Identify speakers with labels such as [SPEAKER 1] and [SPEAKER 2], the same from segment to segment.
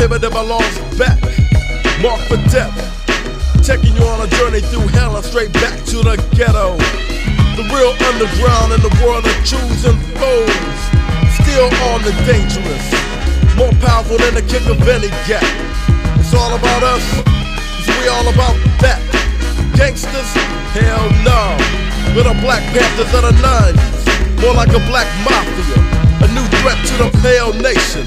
[SPEAKER 1] prohibited by laws back. Marked for death, taking you on a journey through hell and straight back to the ghetto. The real underground in the world of choosing foes. Still on the dangerous, more powerful than the kick of any gap. It's all about us, cause we all about that. Gangsters? Hell no. We're the Black Panthers of the 90s, more like a black mafia, a new threat to the pale nation.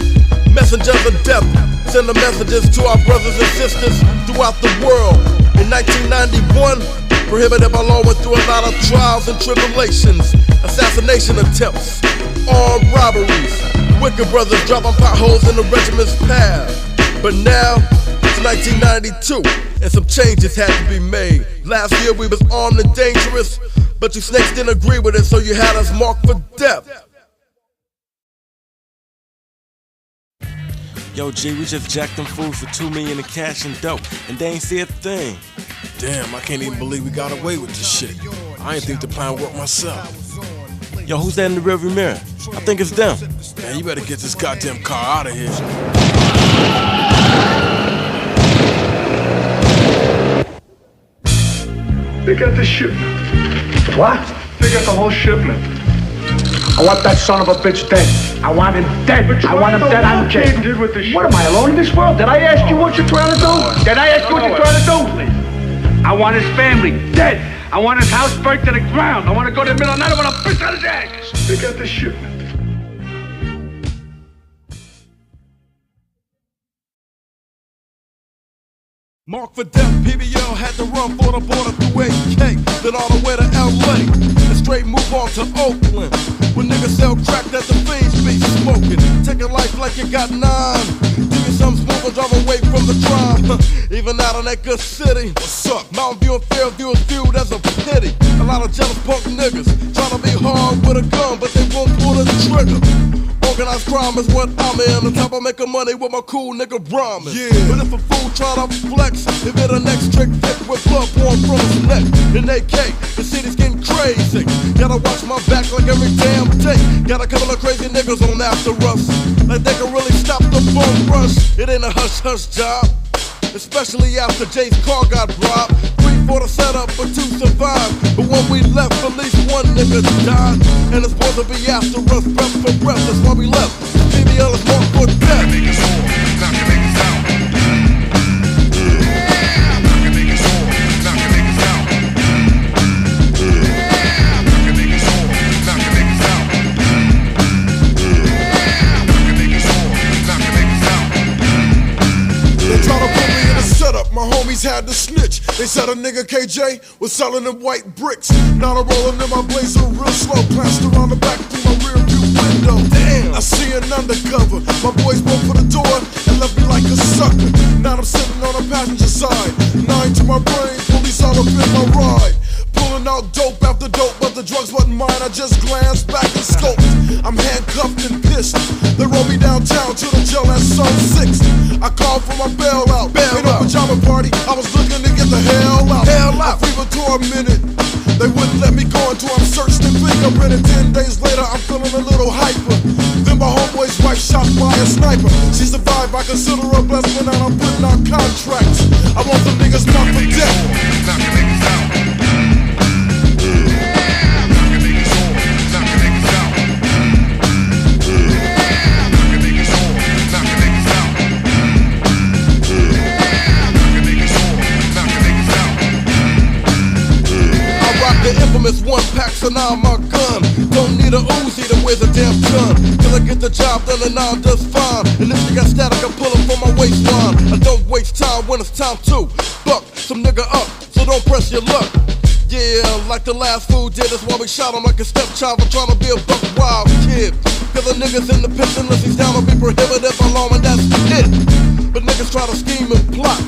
[SPEAKER 1] Messengers of death, sending messages to our brothers and sisters throughout the world. In 1991, prohibited by law went through a lot of trials and tribulations, assassination attempts, armed robberies, wicked brothers dropping potholes in the regiment's path. But now, it's 1992, and some changes had to be made. Last year we was armed and dangerous, but you snakes didn't agree with it, so you had us marked for death.
[SPEAKER 2] Yo, G, we just jacked them fools for $2 million in cash and dope, and they ain't see a thing.
[SPEAKER 3] Damn, I can't even believe we got away with this shit. I ain't think the plan worked myself.
[SPEAKER 2] Yo, who's that in the rearview mirror? I think it's them.
[SPEAKER 3] Man, you better get this goddamn car out of here.
[SPEAKER 4] They got the shipment.
[SPEAKER 5] What?
[SPEAKER 4] They got the whole shipment.
[SPEAKER 5] I want that son of a bitch dead. I want him dead. I want him dead. I'm
[SPEAKER 4] dead.
[SPEAKER 5] What am I, alone in this world? Did I ask you what you're trying to do? Did I ask you what you're trying to do?
[SPEAKER 4] I want his family dead. I want his house burnt to the ground. I want to go to the middle of the night. I want to fish out his eggs. They got the shipment.
[SPEAKER 1] Marked for death, PBL had to run for the border through AK, then all the way to LA, and straight move on to Oakland. When niggas sell crack that the fiends be smoking, take a life like you got 9. Give you some smooth and drive away from the crime. Even out in that good city, what's up? Mountain View and Fairview is viewed as a pity. A lot of jealous punk niggas trying to be hard with a gun, but they won't pull the trigger. Organized crime is what I'm in. On top of making money with my cool nigga rhyming. Yeah. But if a fool try to flex, if it a next trick fit with blood pouring from his neck. In AK, the city's getting crazy. Gotta watch my back like every damn day. Got a couple of crazy niggas on after us, like they can really stop the bum rush. It ain't a hush-hush job, especially after Jay's car got robbed. 3 for the setup, but 2 survived. But when we left, at least 1 nigga died. And it's supposed to be after us, breath for breath, that's why we left. PBL is marked for death.
[SPEAKER 3] My homies had to snitch. They said a nigga KJ was selling them white bricks. Now I'm rolling in my blazer real slow, glanced around the back through my rear view window. Damn, I see an undercover. My boys broke for the door and left me like a sucker. Now I'm sitting on the passenger side. 9 to my brain, police all up in my ride. Pulling out dope after dope, but the drugs wasn't mine. I just glanced back and scoped. I'm handcuffed and pissed. They rolled me downtown to the jail at Sun 6. I called for my bail out. Ain't no pajama party. I was looking to get the hell out. I fevered to a minute. They wouldn't let me go until I'm searched and fingerprinted. 10 days later, I'm feeling a little hyper. Then my homeboy's wife shot by a sniper. She survived. I consider her blessed, but now I'm putting out contracts. I want them niggas marked for death.
[SPEAKER 1] The infamous 1-pack, so now my gun. Don't need a Uzi to wear the damn gun. Till I get the job done and now I'm just fine. And if you got static, I pull it from my waistline. I don't waste time when it's time to buck some nigga up, so don't press your luck. Yeah, like the last fool did, that's why we shot him like a stepchild for trying to be a buck wild kid. Cause the niggas in the pits unless he's down will be prohibited by law, and that's it. But niggas try to scheme and plot,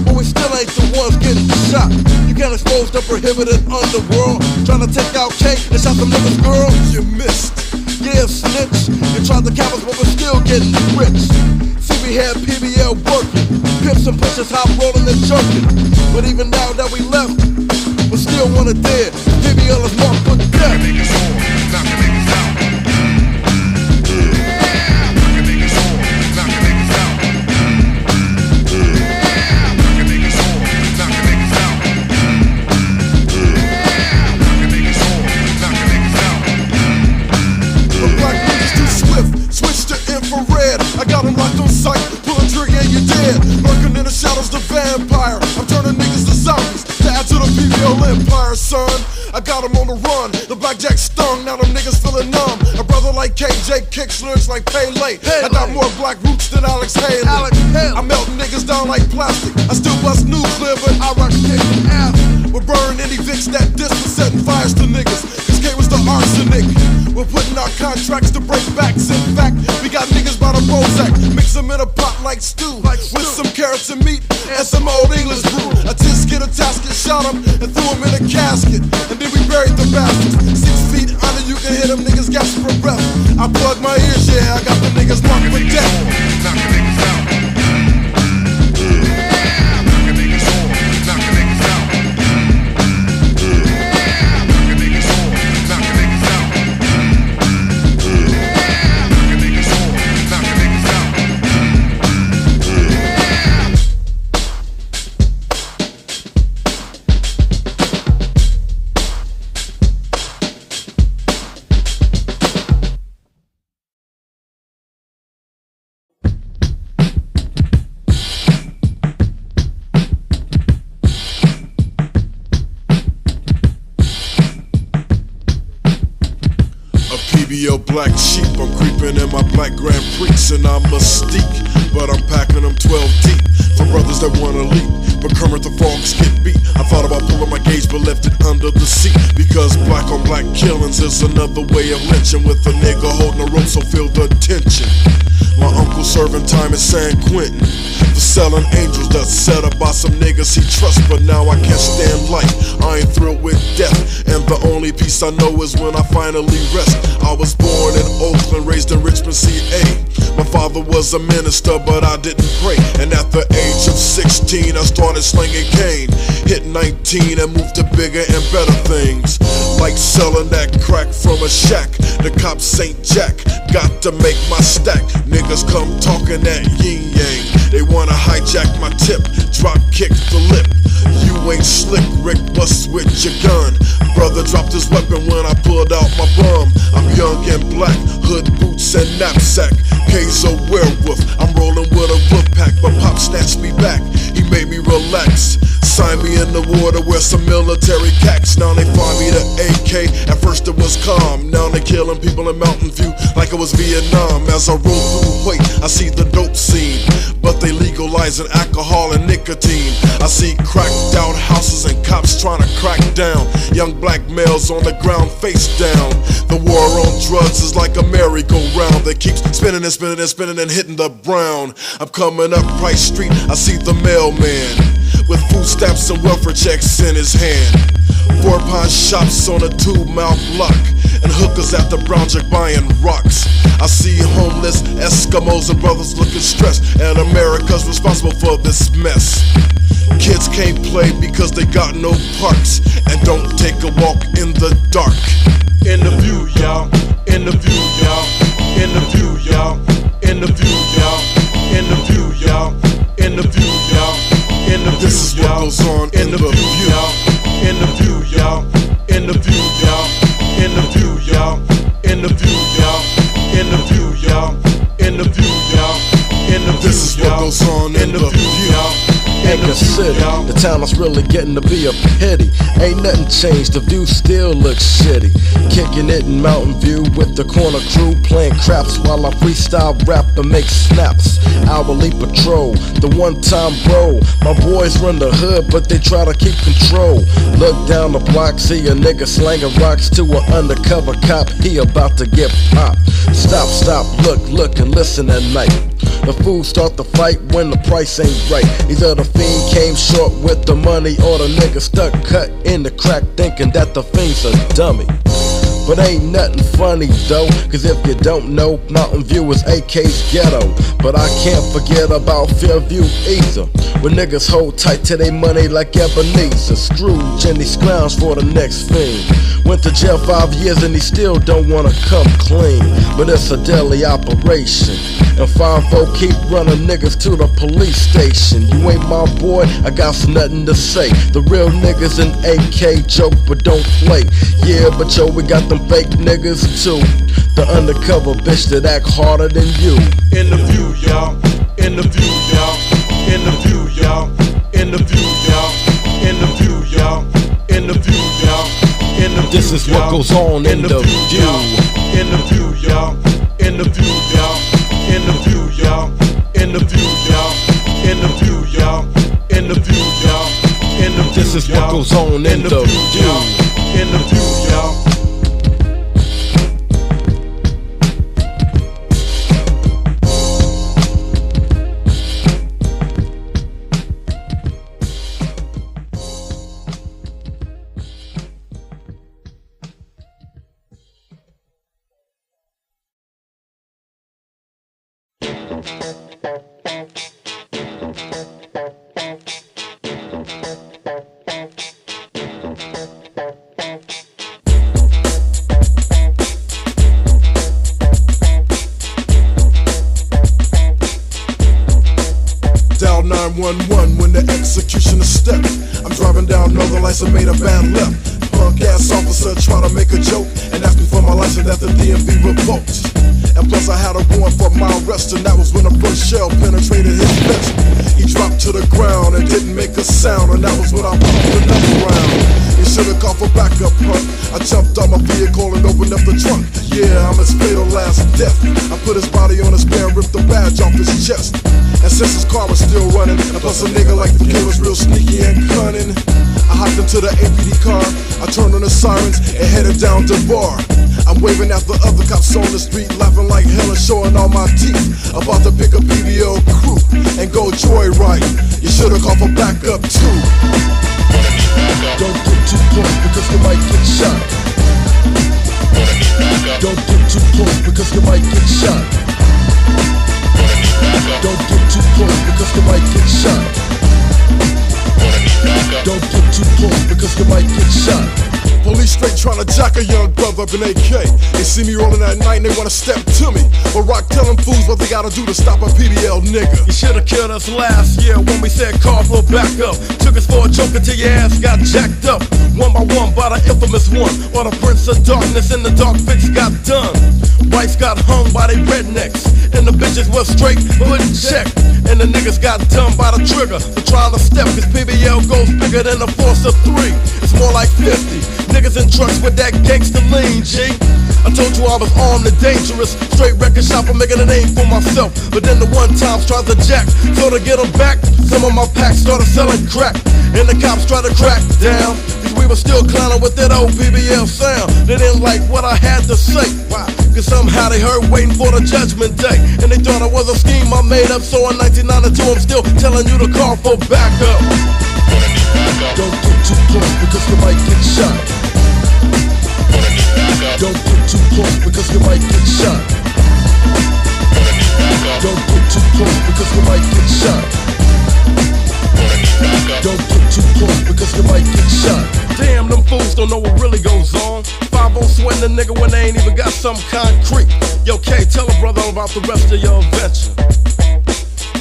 [SPEAKER 1] but we still ain't the ones getting shot. You can't expose the prohibited underworld. Trying to take out K and shot some niggas, girl. You missed. Yeah, snitch. You tried to cap us, but we're still getting rich. See, we had PBL working, pimps and pushers hot rolling and jerking. But even now that we left, we still wanna dead. PBL is marked for death.
[SPEAKER 3] I got him on the run. The blackjack stung, now them niggas feeling numb. A brother like KJ kicks lyrics like Pele. I got more black roots than Alex Haley. I melt niggas down like plastic. I still bust nuclear, but I rock kick and ass. We're burning any Vicks that diss for setting fires to niggas. Cause K was the arsenic. We're putting our contracts to break backs. In fact, we got niggas by the Bozak. Mix them in a pot like stew. With some carrots and meat and some old English brew. I just get a tasket, shot him, and threw him in a casket. And then we buried the bastards. 6 feet under, you can hear them niggas gasping for breath. I plug my ears, yeah, I got the niggas marked for death.
[SPEAKER 1] Knock the niggas out. PBO black sheep, I'm creeping in my black Grand Prix and I'm mystique, but I'm packing them 12 deep for brothers that wanna leap, but Kermit the Frogs get beat. I thought about pulling my gauge but left it under the seat, because black on black killings is another way of lynching, with a nigga holding a rope, so feel the tension. My uncle serving time in San Quentin for selling angels that's set up by some niggas he trusts, but now I can't stand life. I ain't thrilled with death, and the only peace I know is when I finally rest. I was born in Oakland, raised in Richmond, CA. My father was a minister, but I didn't pray. And at the age of 16, I started slinging cane. Hit 19 and moved to bigger and better things, like selling that crack from a shack. The cops St. Jack, got to make my stack. Niggas come talking that yin yang. They wanna hijack my tip, drop kick the lip. You ain't slick, Rick, bust with your gun. Brother dropped his weapon when I pulled out my bum. I'm young and black, hood boots and knapsack. K's a werewolf, I'm rolling with a wolf pack, but Pop snatched me back, he made me relax. Signed me in the water with some military cacks. Now they find me the AK, at first it was calm. Now they killing people in Mountain View like it was Vietnam. As I roll through Wait, I see the dope scene, but they legalizing alcohol and nicotine. I see cracked out houses and cops trying to crack down. Young black males on the ground face down. The war on drugs is like a merry-go-round that keeps spinning and spinning and spinning and hitting the brown. I'm coming up Price Street, I see the mailman with food stamps and welfare checks in his hand. 4-pound shops on a 2-mile block, and hookers at the Brown Jug buying rocks. I see homeless Eskimos and brothers looking stressed, and America's responsible for this mess. Kids can't play because they got no parks, and don't take a walk in the dark. In the view, y'all. In the view, y'all. In the view, y'all. In the view, y'all. In the view, y'all. In the view, y'all. In the view, this is what goes on in the view, y'all. In the view, y'all. In the view, y'all. In the view, y'all. In the view, y'all. In the view, y'all. In the view, y'all. In the view, this is what goes on in the view, y'all.
[SPEAKER 6] Anchor City, the town that's really getting to be a pity. Ain't nothing changed, the view still looks shitty. Kicking it in Mountain View with the corner crew, playing craps while I freestyle rap and make snaps. Hourly patrol, the one-time bro. My boys run the hood, but they try to keep control. Look down the block, see a nigga slanging rocks to an undercover cop. He about to get popped. Stop, stop, look and listen at night. The fools start to fight when the price ain't right. Either the fiend came short with the money, or the nigga stuck cut in the crack thinking that the fiend's a dummy. But ain't nothing funny though, cause if you don't know, Mountain View is AK's ghetto. But I can't forget about Fairview either, where niggas hold tight to their money like Ebenezer Scrooge, and he scrounge for the next fiend. Went to jail 5 years and he still don't wanna come clean, but it's a deadly operation, and 5-0 keep running niggas to the police station. You ain't my boy, I got nothing to say. The real niggas in AK joke but don't play. Yeah, but yo, we got them fake niggas too, the undercover bitch that act harder than you.
[SPEAKER 3] In the view, y'all. In the view, y'all. In the view, y'all. In the view, y'all. In the view, y'all. In the view, y'all. In
[SPEAKER 6] This is what goes on in the view.
[SPEAKER 3] In the view, y'all. In the view, y'all. In the view, y'all. In the view, y'all. In the view, y'all. In the view, y'all. In the view,
[SPEAKER 6] This is what goes on in the view.
[SPEAKER 3] In the view, y'all. Dial 911 when the executioner stepped. I'm driving down Northern Lights and made a bad left. Punk ass officer try to make a joke and ask me for my license that the DMV revoked. And plus I had a warrant for my arrest, and that was when the first shell penetrated his vest. He dropped to the ground and didn't make a sound, and that was when I pumped another round. You should've called for backup, punk. I jumped on my vehicle and opened up the trunk. Yeah, I'm his fatal last death. I put his body on his bear and ripped the badge off his chest. And since his car was still running, and plus a nigga like the kid was real sneaky and cunning, I hopped into the APD car, I turned on the sirens and headed down to bar. I'm waving at the other cops on the street, laughing like hell and showing all my teeth. About to pick a PBO crew and go joyride. You should've called for backup too.
[SPEAKER 6] Don't get too close because you might get shot. Don't get too close because you might get shot. Don't get too close because you might get shot. Don't get too close because you might get shot.
[SPEAKER 3] Police straight tryna jack a young brother up in AK. They see me rolling at night and they wanna step to me. But Rock telling fools what they gotta do to stop a PBL nigga.
[SPEAKER 2] You should've killed us last year when we said call for backup. Took us for a joke until your ass got jacked up. One by one by the infamous one, or the Prince of Darkness and the dark fix got done. Whites got hung by they rednecks, and the bitches was straight put in check. And the niggas got done by the trigger for trying to step, cause PBL goes bigger than a force of 3. It's more like 50 niggas in trucks with that gangster lean, G. I told you I was armed and dangerous, straight record shop for making a name for myself. But then the one times tried to jack, so to get them back, some of my packs started selling crack. And the cops tried to crack down, cause we were still clowning with that old PBL sound. They didn't like what I had to say, cause somehow they heard waiting for the judgment day. And they thought it was a scheme I made up, so in 1992 I'm still telling you to call for backup.
[SPEAKER 6] Don't get too close because you might get shot. Don't get too close because you might get shot. Don't get too close because you might get shot. Don't get too close because you might get shot.
[SPEAKER 2] Damn, them fools don't know what really goes on. 5-0 sweating the nigga when they ain't even got some concrete. Yo, K, tell a brother about the rest of your adventure.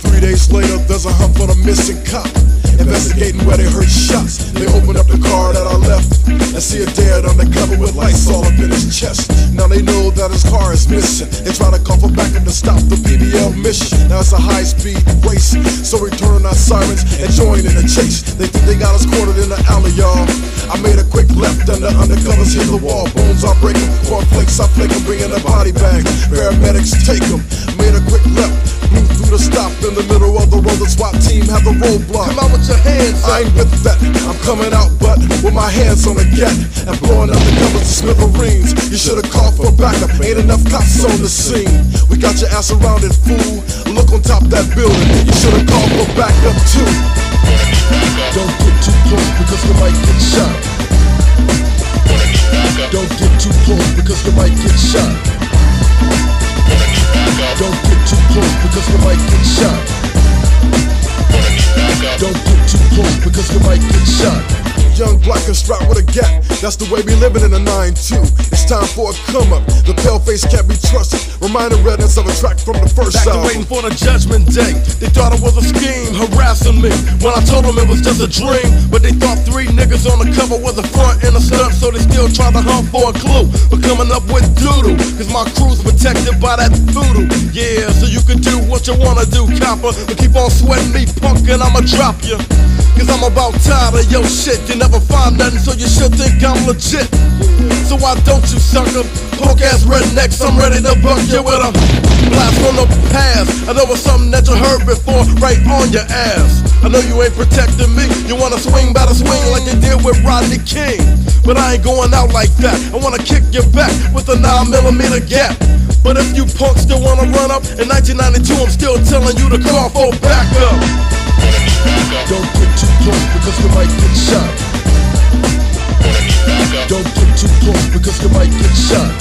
[SPEAKER 3] 3 days later, there's a hunt for the missing cop. Investigating where they heard shots. They open up the car that I left and see a dead undercover with lights all up in his chest. Now they know that his car is missing. They try to call for backup to stop the PBL mission. Now it's a high-speed race, so we turn our sirens and join in the chase. They think they got us cornered in the alley, y'all. I made a quick left and the undercovers hit the wall. Bones are breaking, cornflakes I flake them, bringing the body bags. Paramedics take them. Made a quick left, blew through the stop in the middle of the road. The SWAT team had the roadblock.
[SPEAKER 2] Come out with your hands up.
[SPEAKER 3] I ain't with that. I'm coming out, but with my hands on the gat and blowing up the covers to smithereens. You should've called for backup. Ain't enough cops on the scene. We got your ass surrounded, fool. Look on top of that building. You should've called for backup too.
[SPEAKER 6] Don't get too close because you might get shot. Don't get too close because you might get shot. Don't get too close because you might get shot. Don't get too close because you might get shot.
[SPEAKER 3] Young, black, and strapped with a gap. That's the way we living in the 9-2. It's time for a come up. The pale face can't be trusted. Remind the redness of a track from the first
[SPEAKER 2] Back to
[SPEAKER 3] album.
[SPEAKER 2] waiting for the judgment day. They thought it was a scheme harassing me when I told them it was just a dream. But they thought 3 niggas on the cover was a front and a stunt, so they still try to hunt for a clue. But coming up with doodle, cause my crew's protected by that voodoo. Yeah, so you can do what you wanna do, copper, but keep on sweating me, punk, and I'ma drop you.
[SPEAKER 6] Cause I'm about tired of your shit. You never find nothing, so you should think I'm legit. So why don't you sucker? Punk ass rednecks, I'm ready to buck you with a blast from the past. I know it's something that you heard before, right on your ass. I know you ain't protecting me. You wanna swing by the swing like you did with Rodney King. But I ain't going out like that. I wanna kick you back with a 9mm gap. But if you punks still wanna run up, in 1992 I'm still telling you to call for backup.
[SPEAKER 3] Don't get too close because you might get shot. Don't get too close because you might get shot.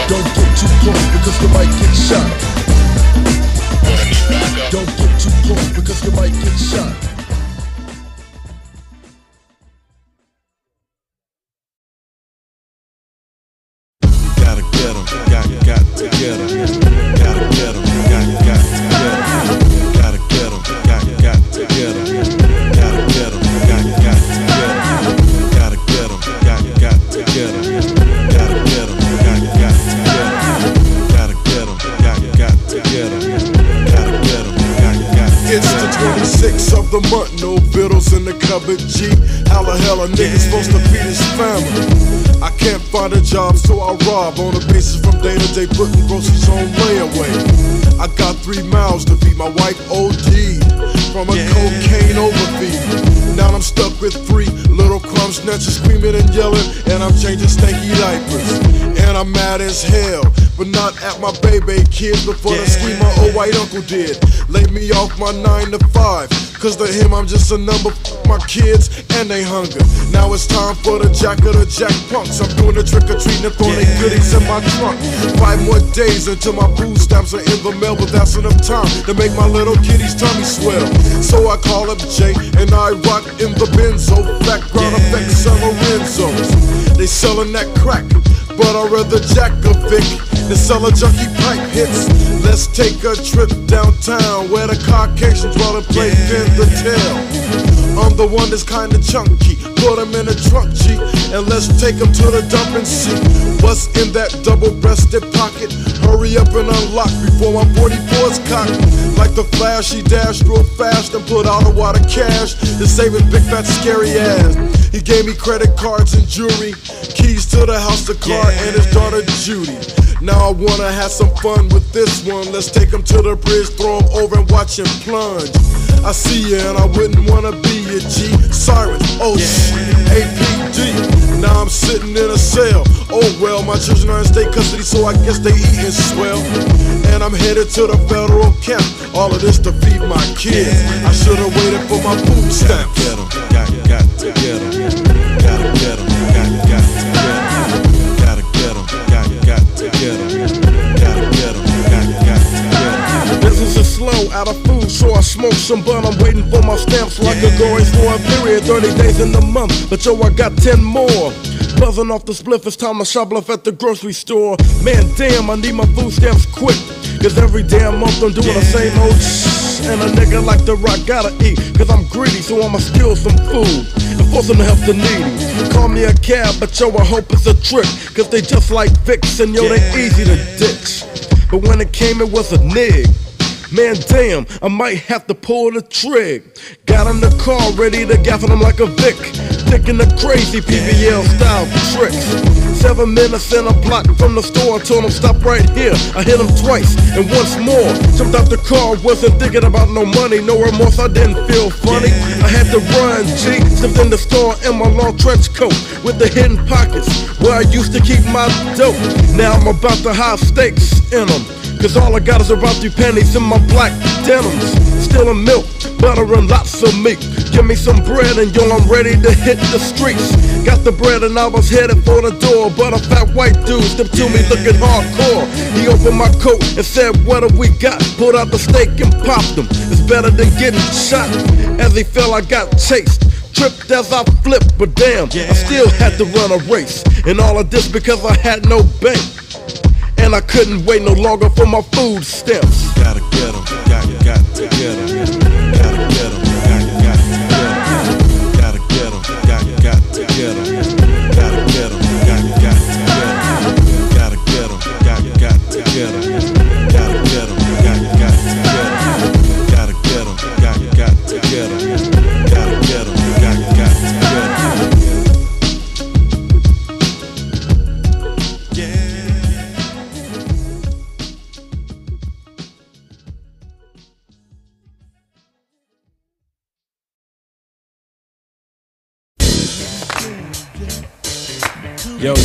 [SPEAKER 3] Don't get too close because you might get shot. Don't get too close because you might get shot.
[SPEAKER 2] Gotta get 'em, got to get 'em. Gotta get 'em, got to get 'em. Gotta get 'em, got to get 'em. Gotta get 'em, got to get 'em. Gotta get 'em, got to get 'em. Gotta get 'em, got to get 'em. Gotta get 'em, got to get 'em. Gotta get 'em, got to get 'em.
[SPEAKER 3] It's the 26th of the month, no vittles in the cupboard, G. How the hell a nigga supposed to feed his family? I can't find a job, so I rob on a basis from day to day, putting groceries on layaway. I got 3 mouths to feed, my wife OD'd from a cocaine overfeed. Now I'm stuck with 3 little crumb snatchers screaming and yelling, and I'm changing stanky diapers. And I'm mad as hell, but not at my baby kids, but for the scheme my old white uncle did. Laid me off my 9 to 5, cause to him I'm just a number, my kids and they hunger. Now it's time for the jack of the jack punks. I'm doing the trick or treating and throwing their goodies in my trunk. 5 more days until my food stamps are in the mail, but that's enough time to make my little kitty's tummy swell. So I call up Jay and I rock in the Benzo, background effects San Lorenzo's. They sellin' that crack, but I'd rather jack a Vic than sell a junkie pipe hits. Let's take a trip downtown where the Caucasians while they play pin the tail. I'm the one that's kinda chunky, put him in a trunk, G, and let's take him to the dump and see what's in that double-breasted pocket. Hurry up and unlock before my 44's cocked. Like the Flash, he dashed real fast and put out a wad of cash to save his big fat scary ass. He gave me credit cards and jewelry, keys to the house, the car, and his daughter Judy. Now I wanna have some fun with this one. Let's take him to the bridge, throw him over and watch him plunge. I see you and I wouldn't wanna be your G. Sirens, oh shit, APD. Now I'm sitting in a cell. Oh well, my children are in state custody, so I guess they eatin' swell. And I'm headed to the federal camp. All of this to feed my kids. I should've waited for my food stamps.
[SPEAKER 2] Get 'em, got to get 'em. Gotta get 'em, got to get 'em. Gotta get 'em, got to get 'em. Gotta get 'em, got to get 'em.
[SPEAKER 6] Business is slow, out of food, so I smoke some bun. I'm waiting for my stamps like a going for a period, 30 days in the month. But yo, I got 10 more. Buzzing off the spliff, it's time to shoplift at the grocery store. Man, damn, I need my food stamps quick, cause every damn month I'm doing the same old shh. And a nigga like The Rock gotta eat, cause I'm greedy, so I'ma steal some food and force them to help the needy. Call me a cab, but yo, I hope it's a trick, cause they just like Vicks, and yo, they easy to ditch. But when it came, it was a nig. Man, damn, I might have to pull the trig. Got in the car, ready to gaff him like a Vic. Thinking the crazy PBL style tricks. 7 minutes in a block from the store, told him stop right here. I hit him twice and once more. Jumped out the car, wasn't thinking about no money, no remorse, I didn't feel funny. I had to run, G, slipped in the store in my long trench coat with the hidden pockets where I used to keep my dope. Now I'm about to high stakes in them, cause all I got is about 3 pennies in my black denims. Stealing milk, butter and lots of meat. Give me some bread and yo, I'm ready to hit the streets. Got the bread and I was headed for the door, but a fat white dude stepped to me looking hardcore. He opened my coat and said, what have we got? Pulled out the steak and popped him. It's better than getting shot. As he fell, I got chased. Tripped as I flipped, but damn, I still had to run a race. And all of this because I had no bank, and I couldn't wait no longer for my food stamps.
[SPEAKER 2] Gotta get 'em, got to get 'em. Gotta get 'em, got to get 'em. Gotta get 'em, got to get 'em. Gotta get 'em, got to get 'em. Gotta get 'em, got to get 'em. Gotta get 'em, got to get 'em. Gotta get 'em, got to get 'em. get 'em. Gotta get 'em. Got to get 'em.
[SPEAKER 6] Yo,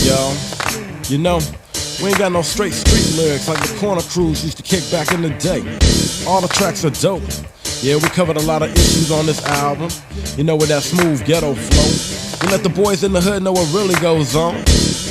[SPEAKER 6] you know, we ain't got no straight street lyrics like the Corner Crews used to kick back in the day. All the tracks are dope. Yeah, we covered a lot of issues on this album. You know, with that smooth ghetto flow. We let the boys in the hood know what really goes on.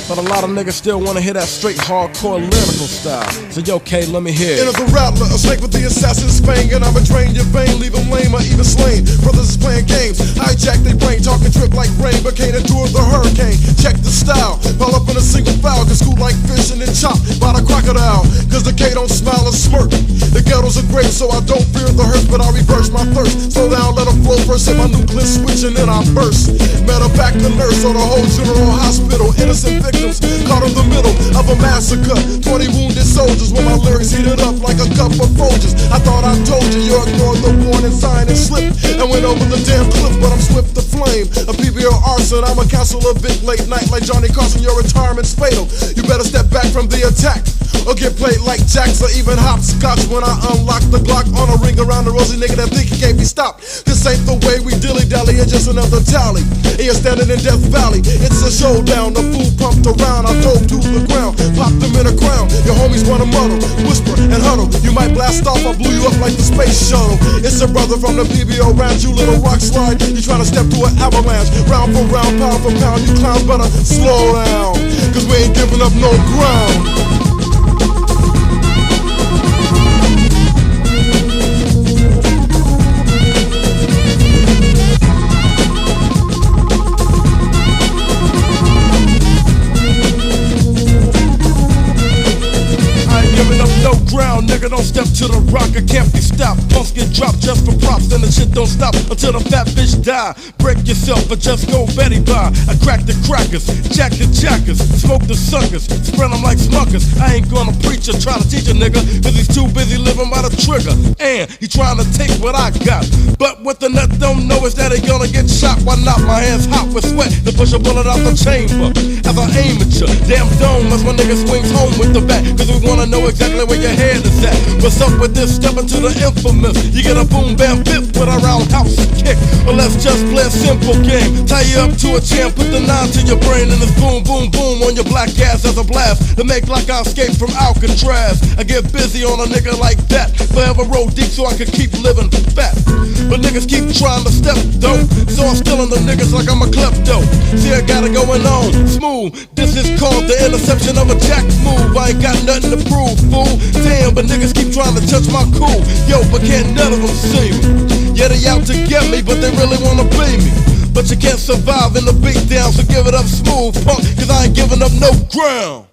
[SPEAKER 6] But a lot of niggas still wanna hear that straight hardcore lyrical style. So yo, K, let me hear it.
[SPEAKER 3] Enter the rattler, a snake with the assassin's fang, and I'ma drain your vein, leave them lame or even slain. Brothers is playing games, hijack they brain, talking trip like rain, but can't endure the hurricane. Check the style, pile up in a single foul, get schooled like fishing and chopped by the crocodile. Cause the K don't smile or smirk. The ghettos are great, so I don't fear the hurt, but I reverse my thirst. Slow down, let them flow first, hit my nuclear switch, and then I burst. Met a back to nurse on the whole general hospital, innocent victims caught in the middle of a massacre. 20 wounded soldiers with my lyrics heated up like a cup of Folgers. I thought I told you, you ignored the warning sign and slipped and went over the damn cliff, but I'm swift to flame. A PBO arson, I'm a counselor Vic late night like Johnny Carson. Your retirement's fatal. You better step back from the attack or get played like jacks or even hopscotch when I unlock the Glock on a ring around the rosy nigga that think he can't be stopped. This ain't the way we dilly-dally, it's just another tally. And you're standing in Death Valley, it's a showdown. The fool pumped around, I dove to the ground, popped them in a crown. Your homies wanna muddle, whisper and huddle. You might blast off, I blew you up like the space shuttle. It's a brother from the PBO round, you little rock slide. You tryna step to an avalanche, round for round, pound for pound. You clowns better slow down, cause we ain't giving up no ground.
[SPEAKER 2] Nigga, don't step to the rock, I can't be stopped. Punks get dropped just for props, and the shit don't stop until the fat bitch die. Break yourself or just go Betty by. I crack the crackers, jack the jackers, smoke the suckers, spread them like smuckers. I ain't gonna preach or try to teach a nigga, cause he's too busy living by the trigger. And he trying to take what I got. But what the nut don't know is that he gonna get shot. Why not? My hands hot with sweat to push a bullet out the chamber. As I aim at you, damn dome, as my nigga swings home with the bat. Cause we wanna know exactly where your head is at. What's up with this? Step into the infamous. You get a boom bam bip with a roundhouse kick. Or let's just play a simple game. Tie you up to a chair, put the 9 to your brain, and it's boom boom boom on your black ass as a blast to make like I escaped from Alcatraz. I get busy on a nigga like that, forever roll deep so I can keep living fat. But niggas keep trying to step though, so I'm still in the niggas like I'm a klepto. See, I got it going on smooth. This is called the interception of a jack move. I ain't got nothing to prove, fool. Damn, but niggas keep trying to touch my cool. Yo, but can't none of them see me. Yeah, they out to get me, but they really wanna be me. But you can't survive in the beat down, so give it up smooth, punk, cause I ain't giving up no ground.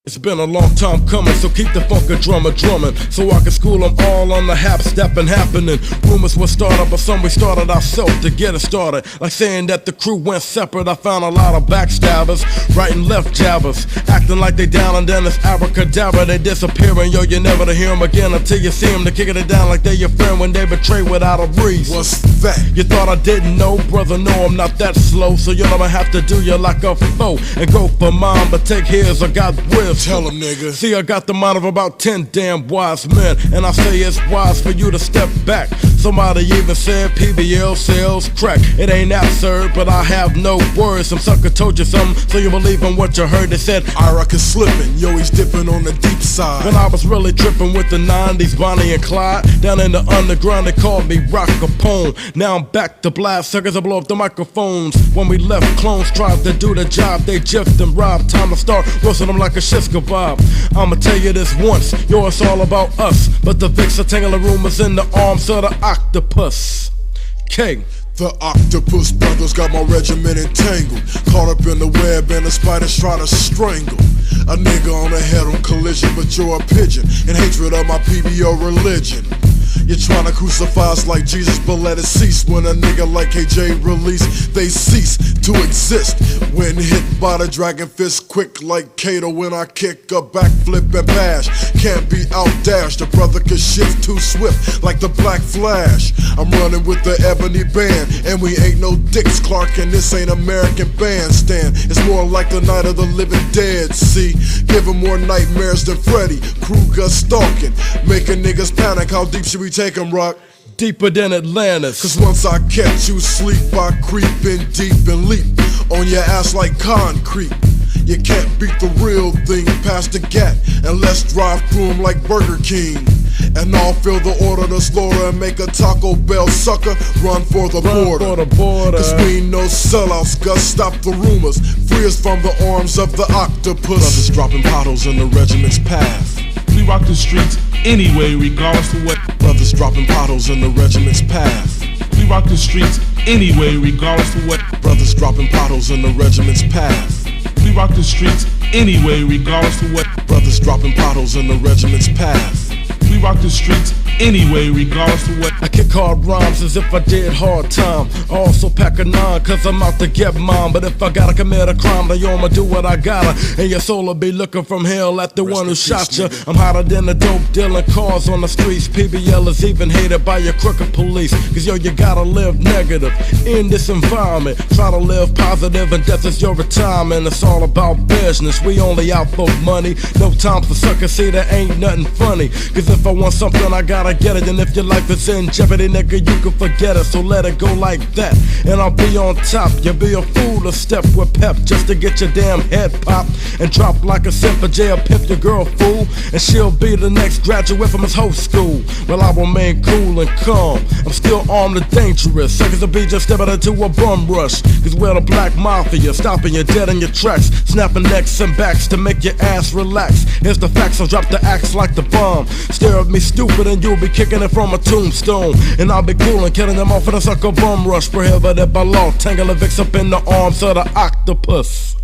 [SPEAKER 2] It's been a long time coming, so keep the funky drummer drumming, so I can school them all on the hap stepping happening. Rumors were started, but some we started ourselves to get it started. Like saying that the crew went separate, I found a lot of backstabbers, right and left jabbers, acting like they down and then it's abracadabra, they disappearing. Yo, you never to hear them again until you see them. They're kicking it down like they your friend when they betray without a reason.
[SPEAKER 3] What's that?
[SPEAKER 2] You thought I didn't know, brother, no, I'm not that slow. So you're gonna have to do you like a foe and go for mine, but take his, I got wisdom.
[SPEAKER 3] Tell him, nigga.
[SPEAKER 2] See, I got the mind of about 10 damn wise men, and I say it's wise for you to step back. Somebody even said PBL sells crack. It ain't absurd, but I have no words. Some sucker told you something, so you believe in what you heard. They said
[SPEAKER 3] Iraq is slipping, yo, he's dipping on the deep side.
[SPEAKER 2] When I was really tripping with the 90s, Bonnie and Clyde, down in the underground, they called me Rock Capone. Now I'm back to blast suckers, I blow up the microphones. When we left, clones tried to do the job, they jiffed and robbed. Time to start roasting them like a shish kebab. I'ma tell you this once, yo, it's all about us. But the Vicks are tangling rumors in the arms of the octopus. K.
[SPEAKER 3] The octopus brothers got my regiment entangled, caught up in the web and the spiders try to strangle. A nigga on a head-on collision, but you're a pigeon in hatred of my PBO religion. You're trying to crucify us like Jesus, but let it cease. When a nigga like KJ release, they cease to exist. When hit by the dragon fist, quick like Kato when I kick a backflip and bash. Can't be outdashed, the brother can shift too swift like the Black Flash. I'm running with the Ebony Band, and we ain't no Dix Clark, and this ain't American Bandstand. It's more like the Night of the Living Dead, see? Giving more nightmares than Freddy Krueger stalking, making niggas panic. How deep should we take 'em, Rock?
[SPEAKER 6] Deeper than Atlantis.
[SPEAKER 3] Cause once I catch you sleep, I creep in deep and leap on your ass like concrete. You can't beat the real thing past the gat, and let's drive through 'em like Burger King. And I'll fill the order to slaughter and make a Taco Bell sucker run for the border. Cause we ain't no sellouts, Gus, stop the rumors. Free us from the arms of the octopus.
[SPEAKER 6] Brothers dropping bottles in the regiment's path.
[SPEAKER 7] We rock the streets anyway, regardless of what.
[SPEAKER 6] Brothers dropping bottles in the regiment's path.
[SPEAKER 7] We rock the streets anyway, regardless of what.
[SPEAKER 6] Brothers dropping bottles in the regiment's path.
[SPEAKER 7] We rock the streets anyway, regardless of what.
[SPEAKER 6] Brothers dropping bottles in the regiment's path.
[SPEAKER 7] We rock the streets anyway, regardless of what.
[SPEAKER 6] I kick hard rhymes as if I did hard time. I also pack a 9 cause I'm out to get mine. But if I gotta commit a crime, then I'ma do what I gotta. And your soul'll be looking from hell at the one who shot you. I'm hotter than the dope dealing cars on the streets. PBL is even hated by your crooked police. Cause yo, you gotta live negative in this environment. Try to live positive and death is your retirement. It's all about business, we only out for money. No time for suckers, see there ain't nothing funny. Cause if I want something I gotta get it. And if your life is in jeopardy, nigga, you can forget it. So let it go like that, and I'll be on top. You'll be a fool to step with pep just to get your damn head popped and drop like a simple jail pimp your girl fool. And she'll be the next graduate from his whole school. Well, I remain cool and calm, I'm still armed and dangerous. Suckers will be just stepping into a bum rush. Cause we're the black mafia, stopping you dead in your tracks, snapping necks and backs to make your ass relax. Here's the facts, I'll drop the axe like the bomb. Stare at me stupid and you'll be kicking it from a tombstone. And I'll be cool and killing them off in a sucker bum rush. Prohibited by law, tangle a vix up in the arms of the octopus.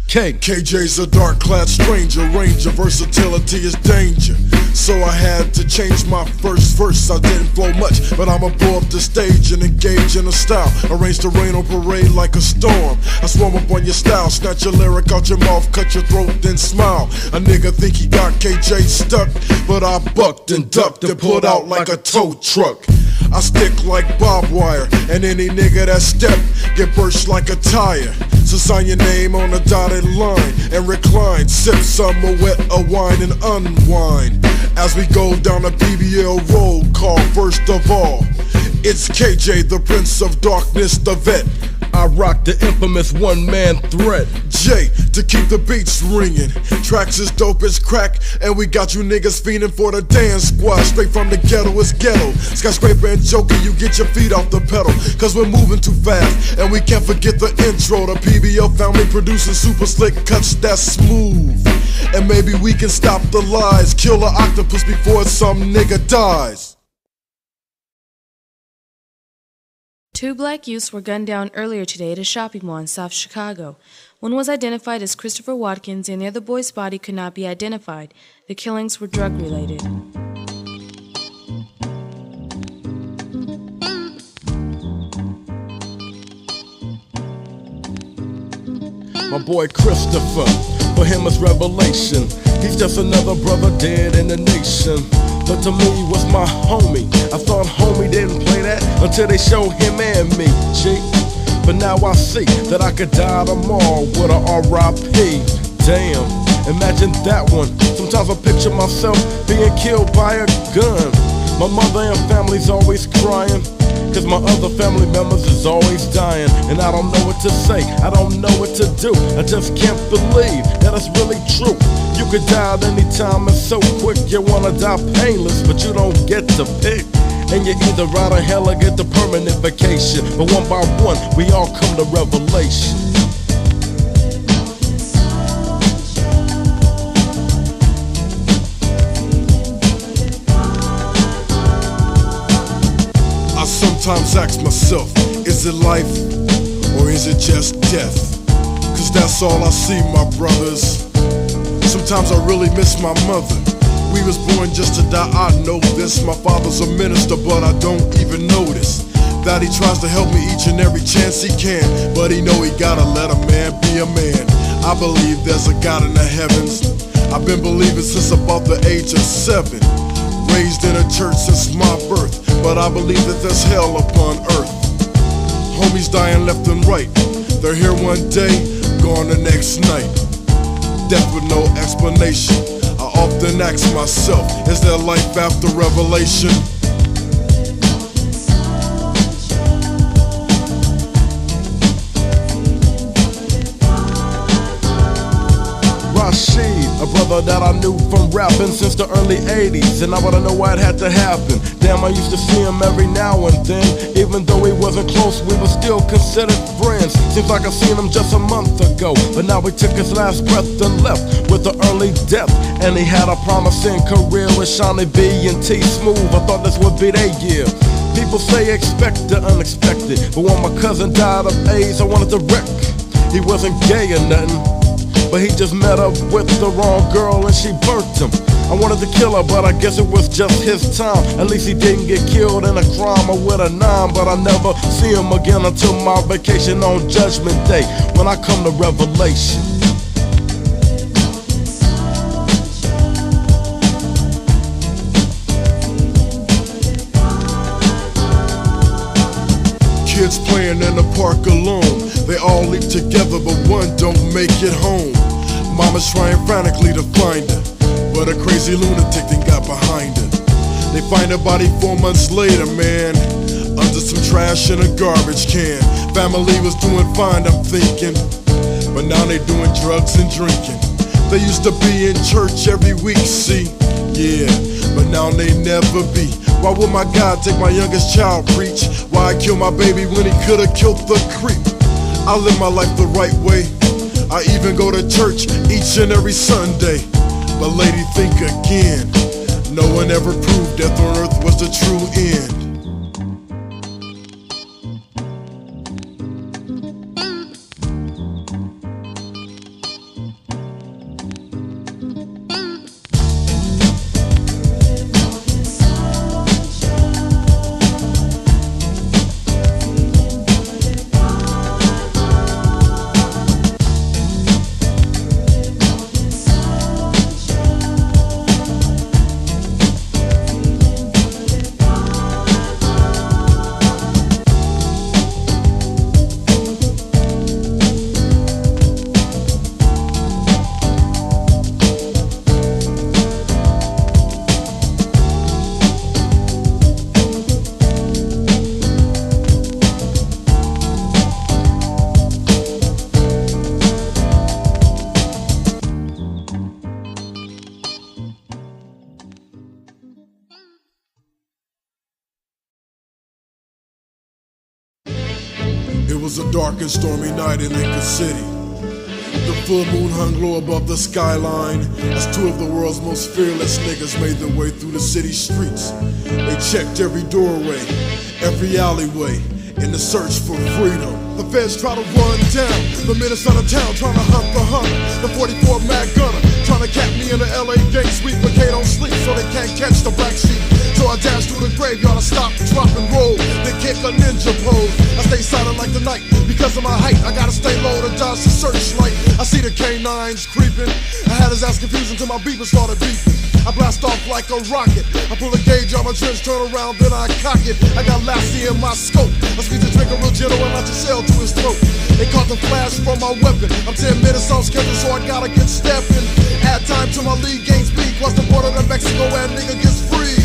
[SPEAKER 3] KJ's a dark-clad stranger, ranger, versatility is danger. So I had to change my first verse. I didn't flow much, but I'ma blow up the stage and engage in a style. Arrange the rain on parade like a storm. I swarm up on your style, snatch your lyric out your mouth, cut your throat, then smile. A nigga think he got KJ stuck, but I bucked and ducked and pulled out like a tow truck. I stick like barbed wire, and any nigga that step get burst like a tire. So sign your name on a dotted line and recline. Sip some wet a wine and unwind as we go down the BBL roll call. First of all, it's KJ, the Prince of Darkness, the vet.
[SPEAKER 6] I rock the infamous one-man threat.
[SPEAKER 3] J, to keep the beats ringing. Tracks as dope as crack, and we got you niggas fiending for the dance squad. Straight from the ghetto is ghetto. Skyscraper and Joker, you get your feet off the pedal. Cause we're moving too fast, and we can't forget the intro. The PBL family producing super slick cuts that's smooth. And maybe we can stop the lies, kill the octopus before some nigga dies.
[SPEAKER 8] 2 black youths were gunned down earlier today at a shopping mall in South Chicago. One was identified as Christopher Watkins, and the other boy's body could not be identified. The killings were drug-related.
[SPEAKER 6] My boy Christopher, for him it's revelation. He's just another brother dead in the nation. But to me was my homie. I thought homie didn't play that until they showed him and me, G. But now I see that I could die tomorrow with a R.I.P. Damn, imagine that one. Sometimes I picture myself being killed by a gun. My mother and family's always crying, cause my other family members is always dying. And I don't know what to say, I don't know what to do. I just can't believe that it's really true. You could die at any time, it's so quick. You wanna die painless, but you don't get to pick. And you either ride to hell or get the permanent vacation. But one by one, we all come to revelation.
[SPEAKER 3] I sometimes ask myself, is it life or is it just death? Cause that's all I see, my brothers. Sometimes I really miss my mother, We was born just to die, I know this. My father's a minister, but I don't even notice that he tries to help me each and every chance he can. But he know he gotta let a man be a man. I believe there's a God in the heavens. I've been believing since about the age of 7. Raised in a church since my birth, but I believe that there's hell upon earth. Homies dying left and right. They're here one day, gone the next night. Death with no explanation. I often ask myself, is there life after revelation? Rashid, a brother that I knew from rapping since the early 80s, and I wanna know why it had to happen. Damn, I used to see him every now and then. Even though he wasn't close, we were still considered friends. Seems like I seen him just a month ago, but now he took his last breath and left with an early death. And he had a promising career with Shawnee B and T Smooth. I thought this would be their year. People say expect the unexpected, but when my cousin died of AIDS, I wanted to wreck. He wasn't gay or nothing, but he just met up with the wrong girl and she burnt him. I wanted to kill her, but I guess it was just his time. At least he didn't get killed in a crime or with a 9. But I never see him again until my vacation on Judgment Day, when I come to Revelation. Kids playing in the park alone. They all leap together, but one don't make it home. Mama's trying frantically to find her, but a crazy lunatic then got behind her. They find her body 4 months later, man, under some trash in a garbage can. Family was doing fine, I'm thinking, but now they doing drugs and drinking. They used to be in church every week, see, yeah, but now they never be. Why would my God take my youngest child preach? Why kill my baby when he could've killed the creep? I live my life the right way. I even go to church each and every Sunday. But lady, think again. No one ever proved death on earth was the true end. It was a dark and stormy night in Lincoln City. The full moon hung low above the skyline as 2 of the world's most fearless niggas made their way through the city streets. They checked every doorway, every alleyway, in the search for freedom. The feds try to run down the menace out of town, trying to hunt the hunter. The 44 Mag Gunner, trying to cap me in the LA gang sweep, but they don't sleep, so they can't catch the black sheep. So I dash through the graveyard, I stop, drop and roll, then kick a ninja pose. I stay silent like the night, because of my height, I gotta stay low to dodge the searchlight. I see the canines creeping, I had his ass confused until my beeper started beeping. I blast off like a rocket, I pull a gauge on my trench, turn around, then I cock it. I got Lassie in my scope, I squeeze the trigger real gentle and launch a shell to his throat. They caught the flash from my weapon, I'm 10 minutes on schedule, so I gotta get stepping. Add time to my league game speed, cross the border to Mexico and nigga gets free.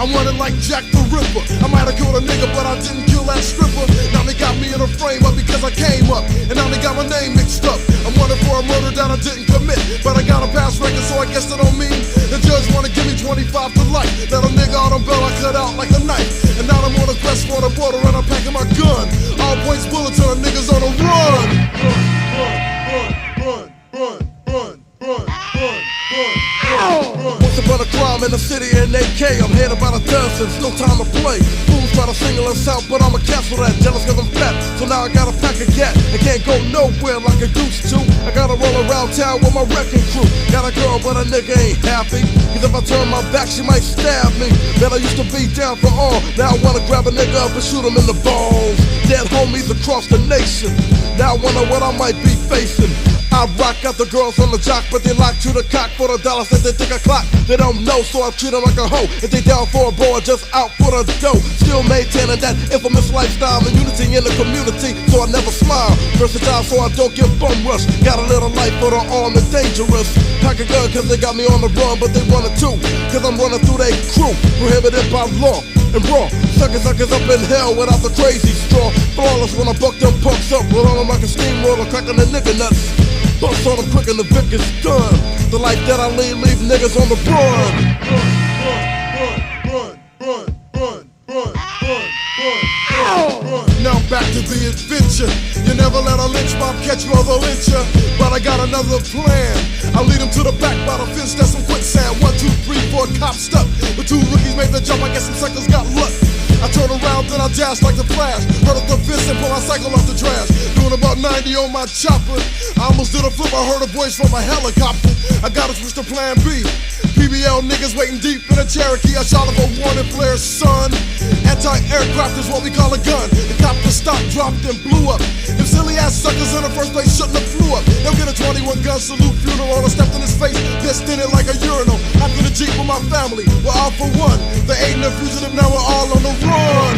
[SPEAKER 3] I'm running like Jack the Ripper. I might have killed a nigga, but I didn't kill that stripper. Now they got me in a frame up because I came up, and now they got my name mixed up. I'm running for a murder that I didn't commit, but I got a past record, so I guess that don't mean the judge wanna give me 25 to life. That a nigga on a belt I cut out like a knife, and now I'm on a quest for the border and I'm packing my gun. All points bullets to the niggas on the run. Once upon a crime in the city in AK, I'm head about a dozen, no time to play. Fools
[SPEAKER 2] Niggas try to single us out, but I'ma cancel that. Jealous cause I'm fat, so now I gotta pack a gat. I can't go nowhere like I used to. I gotta roll around town with my wrecking crew. Got a girl, but a nigga ain't happy. Cause if I turn my back, she might stab me. Man, I used to be down for all. Now I wanna grab a nigga up and shoot him in the balls. Dead homies across the nation. Now I wonder what I might be facing. I rock out the girls on the jock, but they lock to the cock for the dollars that they think I clock. They don't know, so I treat them like a hoe. If they down for a boy, just out for the dough. Still maintaining that infamous lifestyle and unity in the community, so I never smile. Versatile, so I don't get bum rush. Got a little life for the armed and dangerous. Pack a gun cause they got me on the run, but they running too, cause I'm running through their crew. Prohibited by law and raw. Suckers up in hell without the crazy straw. Flawless when I buck them punks up, roll on them like a steamroller, cracking the nigga nuts. Bust on them quick and the Vic is done. The life that I lead, leave niggas on the run.
[SPEAKER 3] Now back to the adventure. You never let a lynch mob catch you or they'll lynch ya. But I got another plan. I'll lead them to the back by the fence, that's some quicksand. 1, 2, 3, 4 cops stuck. But 2 rookies made the jump, I guess some suckers got luck. I turn around, then I dash like the Flash. Heard up the fist and pull my cycle off the trash. Doing about 90 on my chopper. I almost did a flip, I heard a voice from a helicopter. I gotta switch to plan B. PBL niggas waiting deep in a Cherokee. I shot up a warning flare, son. Anti-aircraft is what we call a gun. The copter stopped, dropped, and blew up. Them silly ass suckers in the first place shouldn't have flew up. They'll get a 21 gun salute funeral. I stepped in his face, pissed in it like a urinal. After the Jeep with my family, we're out for one. The 8 and the fugitive, now we're all on the run.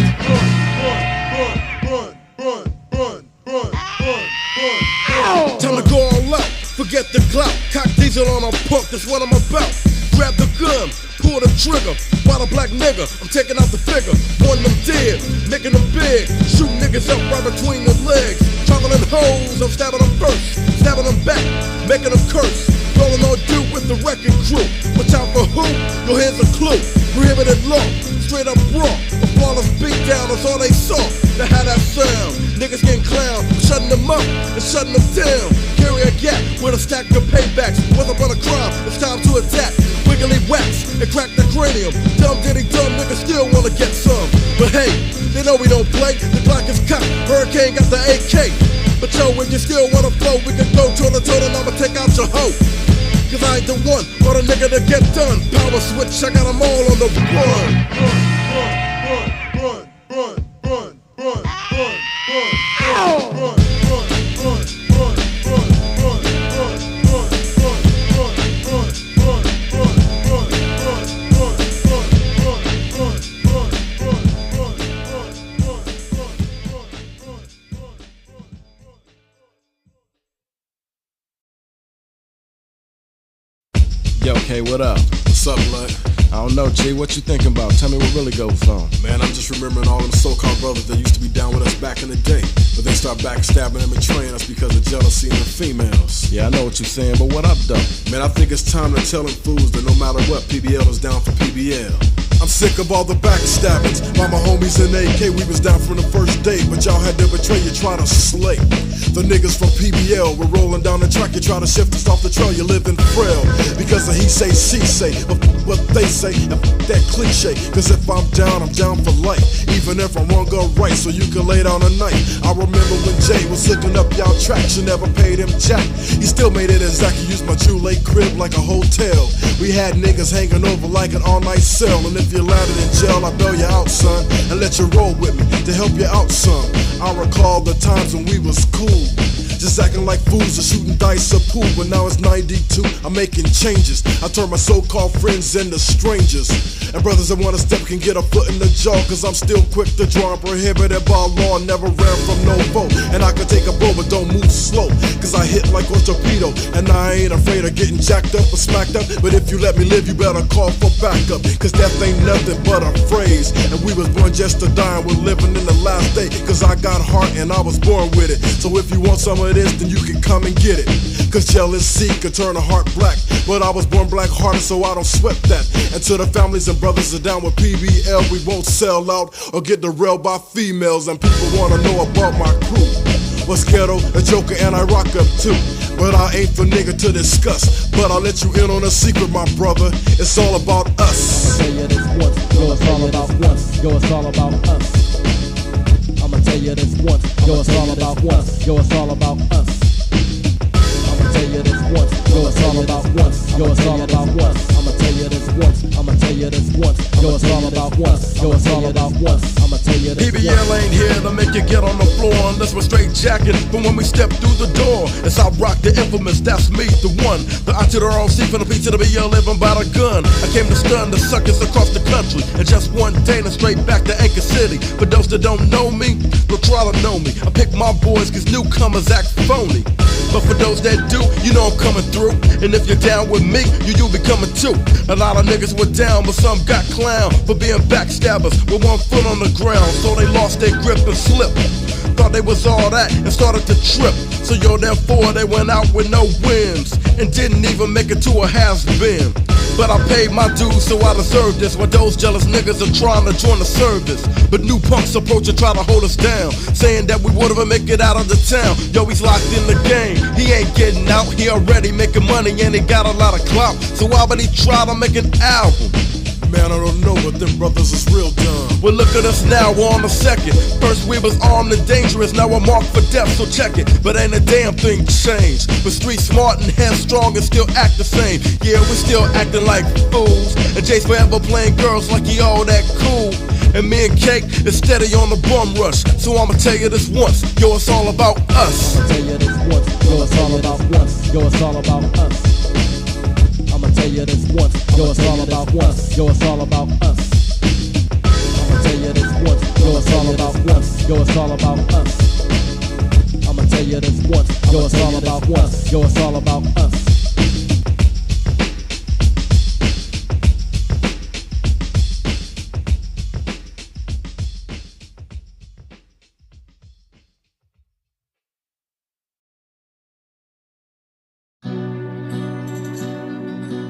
[SPEAKER 2] Time to go all out, forget the clout. Cock diesel on a punk, that's what I'm about. Grab the gun, pull the trigger. While a black nigga, I'm taking out the figure. One them dead, making them big. Shooting niggas up right between the legs. Traveling hoes, I'm stabbing them first. Stabbing them back, making them curse. Rolling on dude with the wrecking crew. Watch out for who? Your here's a clue. Prohibited law, straight up raw. A flawless beat down, that's all they saw. They had that sound. Niggas getting clown, shutting them up and shutting them down. Carry a gap with a stack of paybacks. What's up on a crime? It's time to attack. Wiggly wax and crack the cranium. Dumb diddy dumb niggas still wanna get some. But hey, they know we don't play. The Glock is cocked, Hurricane got the AK. But yo, if you still wanna flow, we can go toe to toe and I'ma take out your hoe. Cause I ain't the one or the nigga to get done. Power switch, I got them all on the run.
[SPEAKER 6] Yo, K, what up?
[SPEAKER 3] What's up, blood?
[SPEAKER 6] I don't know, G, what you thinking about? Tell me what really goes on.
[SPEAKER 3] Man, I'm just remembering all them so-called brothers that used to be down with us back in the day. But they start backstabbing and betraying us because of jealousy in the females.
[SPEAKER 6] Yeah, I know what you're saying, but what up, though?
[SPEAKER 3] Man, I think it's time to tell them fools that no matter what, PBL is down for PBL. I'm sick of all the backstabbings. By my homies in AK, we was down from the first day, but y'all had to betray, you try to slay. The niggas from PBL, we're rolling down the track, you try to shift us off the trail, you living frail. Because of he say, she say, of what they say, and that cliche. Cause if I'm down for life. Even if I'm wrong or right, so you can lay down a night. I remember when Jay was hooking up y'all tracks, you never paid him jack. He still made it exactly, used my Jewel crib like a hotel. We had niggas hanging over like an all-night cell. And if you landed in jail, I bail you out, son, and let you roll with me to help you out some. I recall the times when we was cool, just acting like fools or shooting dice or pool. But now it's 92, I'm making changes. I turn my so-called friends into strangers. And brothers that want to step can get a foot in the jaw. Cause I'm still quick to draw and prohibited by law. Never ran from no foe. And I can take a blow but don't move slow. Cause I hit like a torpedo. And I ain't afraid of getting jacked up or smacked up. But if you let me live, you better call for backup. Cause death ain't nothing but a phrase. And we was born just to die, and we're living in the last day. Cause I got heart and I was born with it. So if you want some of this, then you can come and get it. Cause jealousy can turn a heart black. But I was born black hearted, so I don't sweat that. And to the families and brothers are down with PBL, we won't sell out or get derailed by females. And people wanna know about my crew. What's ghetto, a joker, and I rock up too. but I ain't the nigga to discuss. But I'll let you in on a secret, my brother. It's all about us.
[SPEAKER 9] I'ma tell you this once, yo, it's all about once, yo, it's all about us. I'ma tell you this once, yo, it's all about once, yo, it's all about us. I'ma tell you this once, yo, it's all about once, yo, it's all about once. I'ma tell you this once, I'ma tell you this once, yo, it's all about once, yo, it's all about once. I'ma tell you this once.
[SPEAKER 2] PBL ain't here to make you get on the floor unless we're straight jacking. But when we step through the door, it's I rock the infamous, that's me, the one. The I to the ROC from the P to the BL, living by the gun. I came to stun the suckers across the country. And just one day, then straight back to Anchor City. For those that don't know me, they'll try to know me. I pick my boys cause newcomers act phony. But for those that do, you know I'm coming through. And if you're down with me, you be coming too. A lot of niggas were down, but some got clown for being backstabbers with one foot on the ground. So they lost their grip and slipped. Thought they was all that and started to trip. So yo, therefore they went out with no wins and didn't even make it to a has-been. But I paid my dues, so I deserve this. While those jealous niggas are trying to join the service. But new punks approach and try to hold us down, saying that we wouldn't even make it out of the town. Yo, he's locked in the game, he ain't getting out. He already making money and he got a lot of clout. So why would he try to make an album?
[SPEAKER 3] Man, I don't know, but them brothers is real dumb.
[SPEAKER 2] Well, look at us now, we're on the second. First we was armed and dangerous, now we're marked for death, so check it. But ain't a damn thing changed. But street smart and headstrong and still act the same. Yeah, we're still acting like fools. And Jay's forever playing girls like he all that cool. And me and Cake is steady on the bum rush. So I'ma tell you this once, yo, it's all about us.
[SPEAKER 9] I'ma tell you this once, yo, it's all about once, yo, it's all about us. I'ma tell you this once, yo, it's all about once, yo, it's all about us. I'ma tell you this once, yo, it's all about once, yo, it's all about us. I'ma tell you this once, yo, it's all about once, yo, it's all about us.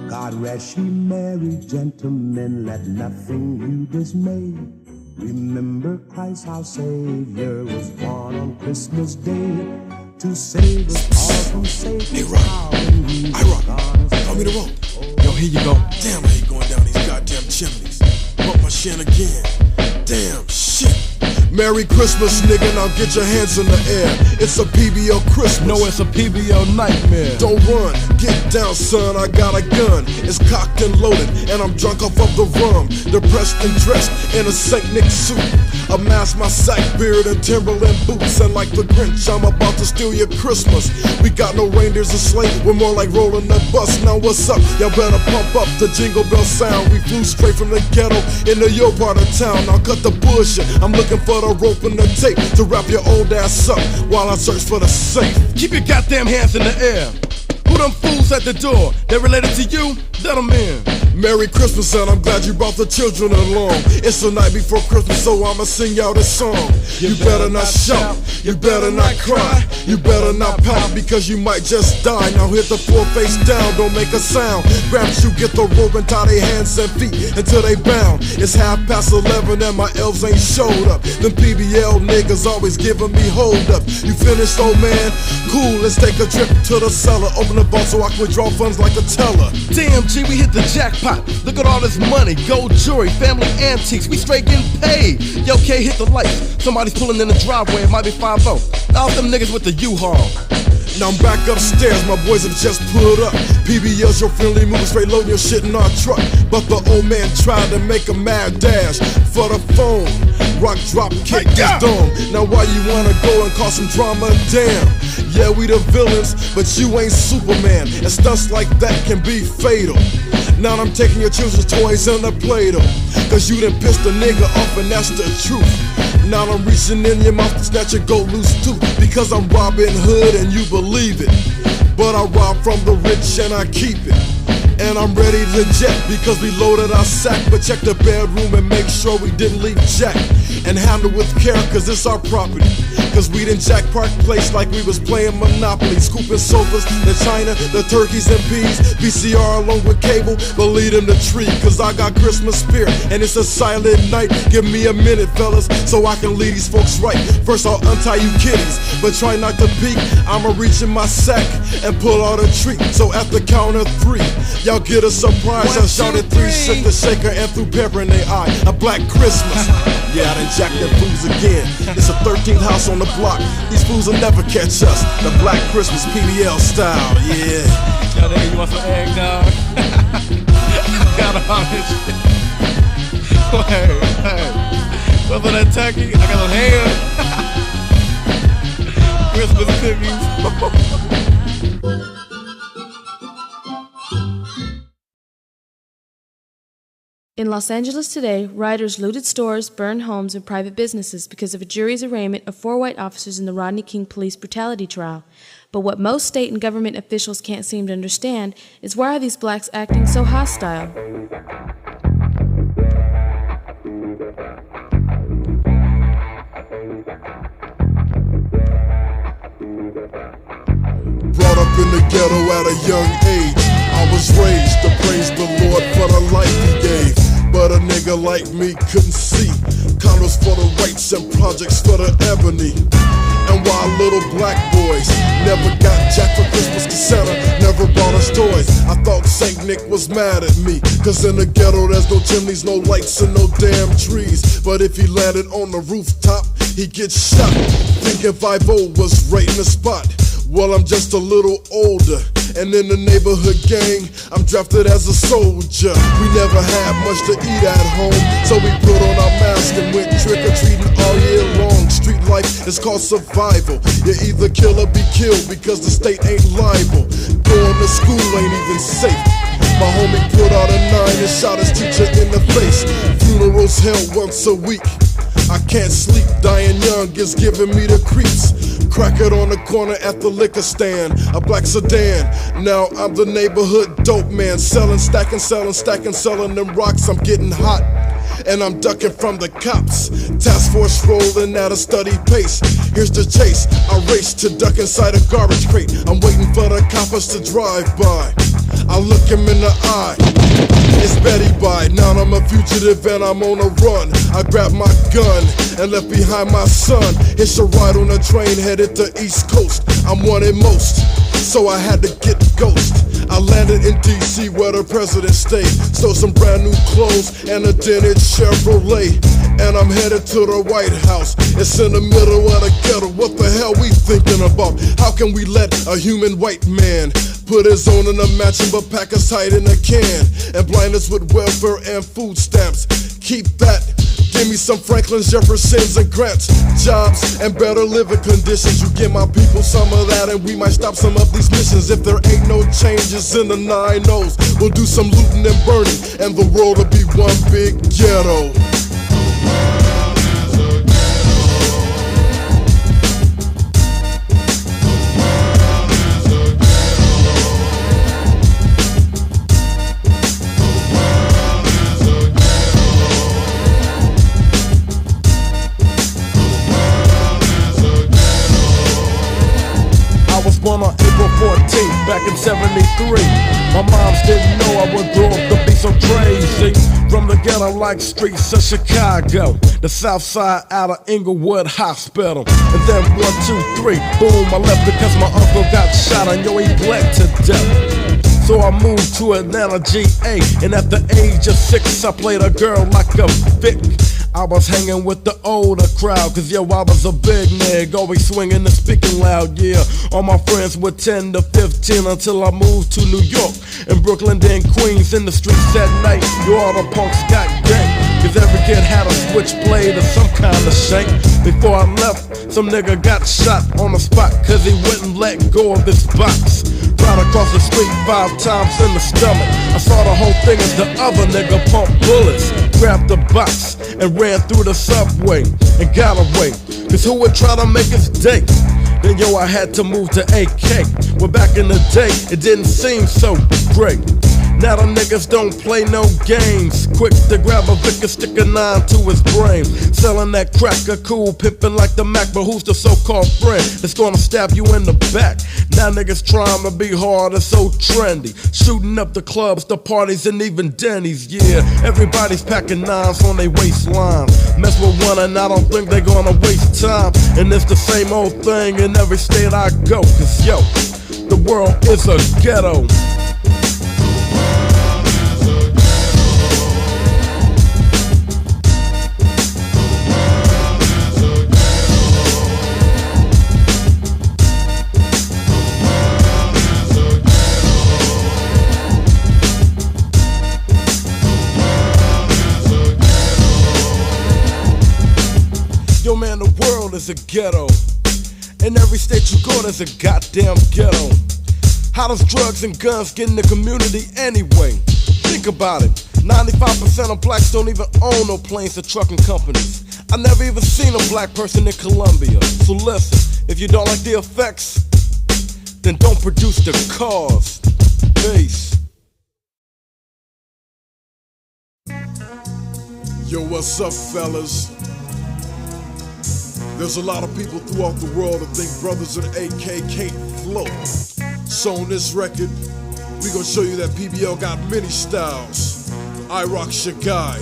[SPEAKER 10] God rest ye merry gentlemen, let nothing you dismay. Remember Christ our Savior was born on Christmas Day to save us all from Satan.
[SPEAKER 3] Hey, Rock. I rock. Call me the rope.
[SPEAKER 2] Yo, here you go.
[SPEAKER 3] Damn, I ain't going down these goddamn chimneys. Bump my shin again. Damn, shit. Merry Christmas, nigga, now get your hands in the air. It's a PBO Christmas.
[SPEAKER 2] No, it's a PBO nightmare.
[SPEAKER 3] Don't run, get down, son, I got a gun. It's cocked and loaded, and I'm drunk off of the rum. Depressed and dressed in a St. Nick suit. I mask my sack beard and Timberland boots. And like the Grinch, I'm about to steal your Christmas. We got no reindeers or sleigh, we're more like rolling the bus. Now what's up? Y'all better pump up the jingle bell sound. We flew straight from the ghetto into your part of town. Now cut the bullshit, I'm looking for the rope and the tape to wrap your old ass up while I search for the safe.
[SPEAKER 2] Keep your goddamn hands in the air. Who them fools at the door? They related to you? Let them in.
[SPEAKER 3] Merry Christmas, and I'm glad you brought the children along. It's the night before Christmas, so I'ma sing y'all this song. You better not shout, you better not cry, you better not pout, because you might just die. Now hit the floor face down, don't make a sound. Grab you, get the rope and tie their hands and feet until they bound. It's 11:30 and my elves ain't showed up. Them PBL niggas always giving me hold up. You finished, old man? Cool, let's take a trip to the cellar. Open the vault so I can withdraw funds like a teller.
[SPEAKER 2] Damn, G, we hit the jackpot. Look at all this money, gold jewelry, family antiques. We straight getting paid. Yo, K, hit the lights. Somebody's pulling in the driveway. It might be 5-0. Now them niggas with the U-Haul.
[SPEAKER 3] Now I'm back upstairs, my boys have just pulled up. PBL's your friendly move, straight loading your shit in our truck. But the old man tried to make a mad dash for the phone. Rock drop kick this dome. Now why you wanna go and cause some drama? Damn, yeah, we the villains, but you ain't Superman. And stunts like that can be fatal. Now I'm taking your children's toys and I played them. Cause you done pissed a nigga off and that's the truth. Now I'm reaching in your mouth to snatch your gold loose tooth. Because I'm Robin Hood and you believe it. But I rob from the rich and I keep it. And I'm ready to jet because we loaded our sack. But check the bedroom and make sure we didn't leave Jack. And handle with care cause it's our property. Cause we didn't Jack Park Place like we was playing Monopoly. Scooping sofas, the china, the turkeys and peas. VCR along with cable, but lead in the tree. Cause I got Christmas spirit and it's a silent night. Give me a minute fellas so I can lead these folks right. First I'll untie you kitties, but try not to peek. I'ma reach in my sack and pull out a treat. So at the count of 3, y'all get a surprise. I shouted 3, shook the shaker and threw pepper in their eye. A black Christmas. Yeah, I done jacked them fools again. It's a 13th house on the block. These fools will never catch us. The Black Christmas PBL style, yeah.
[SPEAKER 11] Yo, nigga, you want some egg, dog? Got all this shit. Hey. What's on that turkey? I got some ham. Christmas cookies.
[SPEAKER 8] In Los Angeles today, rioters looted stores, burned homes, and private businesses because of a jury's arraignment of 4 white officers in the Rodney King police brutality trial. But what most state and government officials can't seem to understand is why are these blacks acting so hostile?
[SPEAKER 3] Brought up in the ghetto at a young age. I was raised to praise the Lord for the life He gave. But a nigga like me couldn't see condos for the whites and projects for the ebony. And while little black boys never got jack for Christmas, cause Santa never bought us toys, I thought Saint Nick was mad at me. Cause in the ghetto there's no chimneys, no lights and no damn trees. But if he landed on the rooftop, he gets shot. Thinking 5-0 was right in the spot. Well, I'm just a little older, and in the neighborhood gang, I'm drafted as a soldier. We never had much to eat at home, so we put on our mask and went trick-or-treating all year long. Street life is called survival. You either kill or be killed because the state ain't liable. Going to school ain't even safe. My homie put out a 9 and shot his teacher in the face. Funerals held once a week. I can't sleep, dying young is giving me the creeps. Crack it on the corner at the liquor stand, a black sedan. Now I'm the neighborhood dope man, selling, stacking, selling them rocks. I'm getting hot, and I'm ducking from the cops. Task force rolling at a steady pace. Here's the chase, I race to duck inside a garbage crate. I'm waiting for the coppers to drive by. I look him in the eye. It's Betty by. Now I'm a fugitive and I'm on a run. I grabbed my gun and left behind my son. Hitched a ride on a train headed to East Coast. I'm wanted most, so I had to get ghost. I landed in DC where the president stayed. Stole some brand new clothes and a dented Chevrolet. And I'm headed to the White House. It's in the middle of the ghetto. What the hell we thinking about? How can we let a human white man put his own in a matching but pack us tight in a can and blind us with welfare and food stamps? Keep that. Give me some Franklin Jeffersons and grants, jobs and better living conditions. You give my people some of that and we might stop some of these missions. If there ain't no changes in the 9-0s, we'll do some looting and burning and the world will be one big ghetto.
[SPEAKER 6] Born on April 14th, back in 73. My moms didn't know I would grow up to be so crazy. From the ghetto-like streets of Chicago, the south side out of Inglewood Hospital. And then 1, 2, 3, boom, I left because my uncle got shot and yo, he bled to death. So I moved to Atlanta, GA, and at the age of 6, I played a girl like a Vic. I was hanging with the older crowd, cause yo, I was a big nigga, always swinging and speaking loud, yeah. All my friends were 10 to 15 until I moved to New York, and Brooklyn, then Queens, in the streets at night. Yo, all the punks got ganked, cause every kid had a switchblade or some kind of shank. Before I left, some nigga got shot on the spot, cause he wouldn't let go of this box. Right across the street 5 times in the stomach. I saw the whole thing as the other nigga pump bullets, grabbed the box and ran through the subway and got away. Cause who would try to make his day? Then yo, I had to move to AK. Well, back in the day, it didn't seem so great. Now the niggas don't play no games. Quick to grab a Vic and stick a 9 to his brain. Selling that cracker cool, pimping like the Mac. But who's the so-called friend that's gonna stab you in the back? Now niggas trying to be hard and so trendy. Shooting up the clubs, the parties, and even Denny's. Yeah, everybody's packing 9s on their waistline. Mess with one and I don't think they gonna waste time. And it's the same old thing in every state I go. Cause yo, the world is a ghetto. Yo man, the world is a ghetto. In every state you go, there's a goddamn ghetto. How does drugs and guns get in the community anyway? Think about it. 95% of blacks don't even own no planes or trucking companies. I never even seen a black person in Colombia. So listen, if you don't like the effects, then don't produce the cause. Peace.
[SPEAKER 3] Yo, what's up, fellas? There's a lot of people throughout the world that think brothers in AK can't flow. So on this record, we gonna show you that PBL got many styles. I rock's your guy.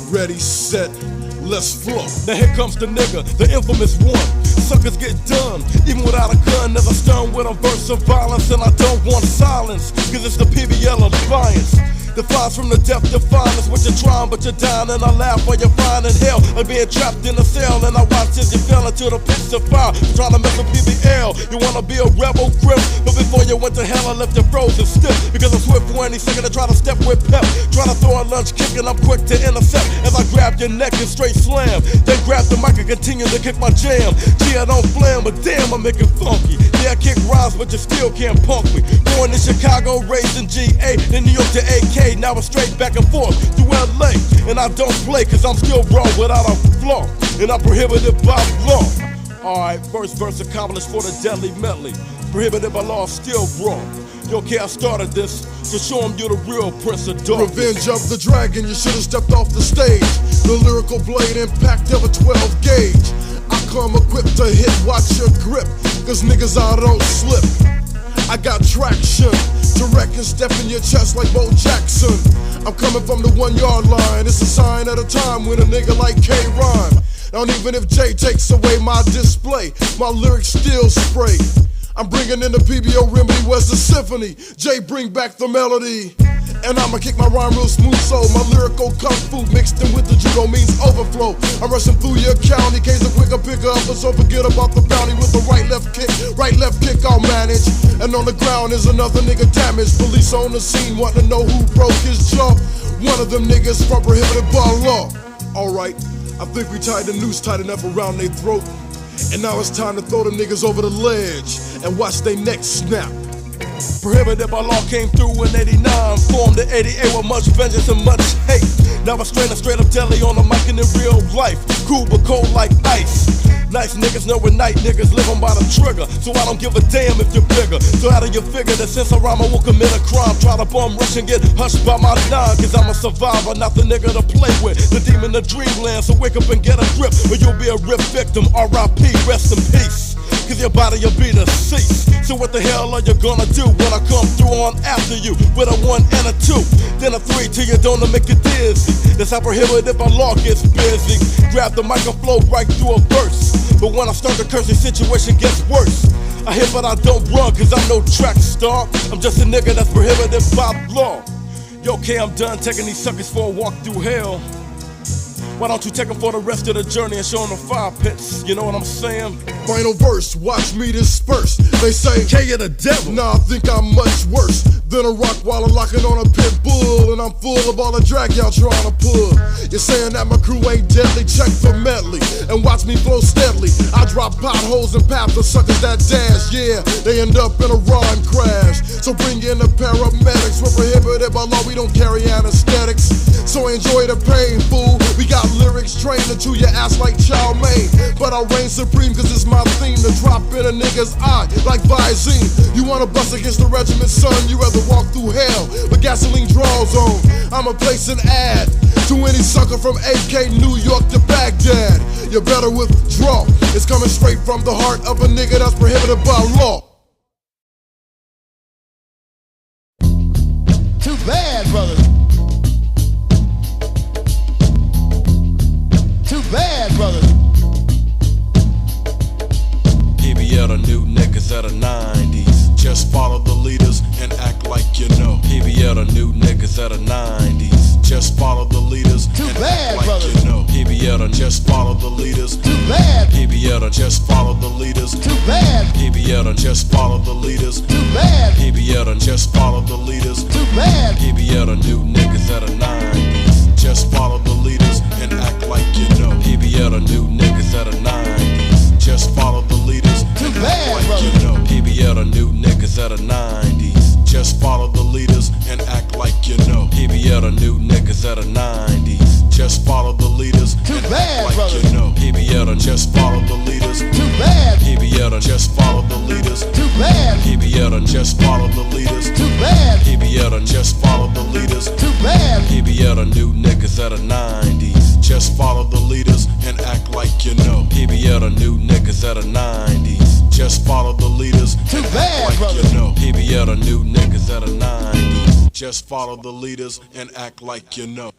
[SPEAKER 3] Ready, set, let's flow.
[SPEAKER 6] Now here comes the nigga, the infamous one. Suckers get done, even without a gun. Never stern with a verse of violence, and I don't want silence, cause it's the PBL Alliance. The flies from the depth of finest, what you're trying, but you're down, and I laugh while you're finding hell. Like being trapped in a cell, and I watch as you fell into the pits of fire. You're trying to mess with PBL, you wanna be a rebel grip, but before you went to hell, I left you frozen stiff. Because I'm swift for any second to try to step with pep. Trying to throw a lunch kick, and I'm quick to intercept as I grab your neck and straight slam. Then grab the mic and continue to kick my jam. Gee, I don't flam, but damn, I make it funky. Yeah, I kick rhymes, but you still can't punk me. Born in Chicago, raised in GA, then New York to AK. Now it's straight back and forth to LA. And I don't play cause I'm still raw without a flaw. And I'm prohibited by law. Alright, first verse accomplished for the deadly medley. Prohibited by law, still raw. Yo, okay, I started this, so show him you're the real Prince of Darkness.
[SPEAKER 3] Revenge of the Dragon, you should've stepped off the stage. The lyrical blade impact of a 12 gauge. I come equipped to hit, watch your grip, cause niggas I don't slip. I got traction to wreck and step in your chest like Bo Jackson. I'm coming from the 1 yard line. It's a sign at a time when a nigga like K-Rhyme. And even if Jay takes away my display, my lyrics still spray. I'm bringing in the PBO remedy, where's the symphony? Jay, bring back the melody. And I'ma kick my rhyme real smooth, so my lyrical kung fu mixed in with the judo means overflow. I'm rushing through your county, case a quicker picker up, but don't forget about the bounty with the right left kick I'll manage. And on the ground is another nigga damaged. Police on the scene want to know who broke his jaw. One of them niggas from prohibited by law. Alright, I think we tied the noose tight enough around their throat. And now it's time to throw the niggas over the ledge and watch their necks snap.
[SPEAKER 6] Prohibited by law came through in 89, formed in 88 with much vengeance and much hate. Now I'm straight up deli on the mic in real life, cool but cold like ice. Nice niggas know when night niggas live on by the trigger, so I don't give a damn if you're bigger. So how do you figure that since I rhyme I will commit a crime? Try to bum rush and get hushed by my nine, cause I'm a survivor, not the nigga to play with. The demon of dreamland, so wake up and get a grip, or you'll be a rip victim. R.I.P. rest in peace, cause your body will be deceased. So what the hell are you gonna do when I come through on after you with a 1 and a 2, then a 3 till you don't make it dizzy? That's how prohibited by law gets busy. Grab the mic and flow right through a verse, but when I start the cursing, situation gets worse. I hit but I don't run cause I'm no track star. I'm just a nigga that's prohibited by law. Yo, okay, I'm done taking these suckers for a walk through hell. Why don't you take them for the rest of the journey and show them the fire pits? You know what I'm saying?
[SPEAKER 3] Final verse, watch me disperse. They say,
[SPEAKER 6] K, you're the devil.
[SPEAKER 3] Nah, I think I'm much worse than a rock while I'm locking on a pit bull. And I'm full of all the drag y'all trying to pull. You're saying that my crew ain't deadly? Check the medley and watch me flow steadily. I drop potholes and paths of suckers that dash. Yeah, they end up in a rhyme crash. So bring in the paramedics. We're prohibited by law, we don't carry anesthetics. So enjoy the pain, fool. We got lyrics trained into your ass like Chow Mein. But I reign supreme cause it's my theme to drop in a nigga's eye like Visine. You wanna bust against the regiment, son? You rather rather walk through hell with gasoline draws on. I'ma place an ad to any sucker from AK, New York to Baghdad. You better withdraw. It's coming straight from the heart of a nigga that's prohibited by law.
[SPEAKER 12] Too bad, brother. Too bad, brother.
[SPEAKER 2] Here we are the new niggas of the 90s. Just follow the leaders and act like you know. Here we are the new niggas of the 90s. Just follow the leaders and act like you know. Here we are the just follow the leaders.
[SPEAKER 12] Too bad.
[SPEAKER 2] Here we are the just follow the leaders.
[SPEAKER 12] Too bad.
[SPEAKER 2] Here we are the just follow the leaders.
[SPEAKER 12] Too bad.
[SPEAKER 2] Here we are the just follow the leaders.
[SPEAKER 12] Too bad.
[SPEAKER 2] Here we are the new niggas of the 90s. Just follow the leaders and act like you know. Here we are the new niggas of the 90s. Just follow the leaders
[SPEAKER 12] Too
[SPEAKER 2] and
[SPEAKER 12] bad,
[SPEAKER 2] act like you know. Here we are the new niggas of the 90s. Just follow the leaders and act like you know. Here we are the new niggas of the 90s. Just follow the leaders
[SPEAKER 12] Too
[SPEAKER 2] and
[SPEAKER 12] bad,
[SPEAKER 2] act like
[SPEAKER 12] brother.
[SPEAKER 2] you know. Here we are the just follow the leaders.
[SPEAKER 12] Too bad.
[SPEAKER 2] Here we are the just follow the leaders.
[SPEAKER 12] Too bad.
[SPEAKER 2] Here we are the just follow the leaders.
[SPEAKER 12] Too bad.
[SPEAKER 2] Here we are the just follow the leaders.
[SPEAKER 12] Too bad.
[SPEAKER 2] Here we are the new niggas of the 90s. Just follow the leaders and act like you know. Here we are the new niggas of the 90s. Just follow the leaders
[SPEAKER 12] Too
[SPEAKER 2] and
[SPEAKER 12] bad,
[SPEAKER 2] act like
[SPEAKER 12] brother.
[SPEAKER 2] you know. Here we are the new niggas of the 90s. Just follow the leaders and act like you know.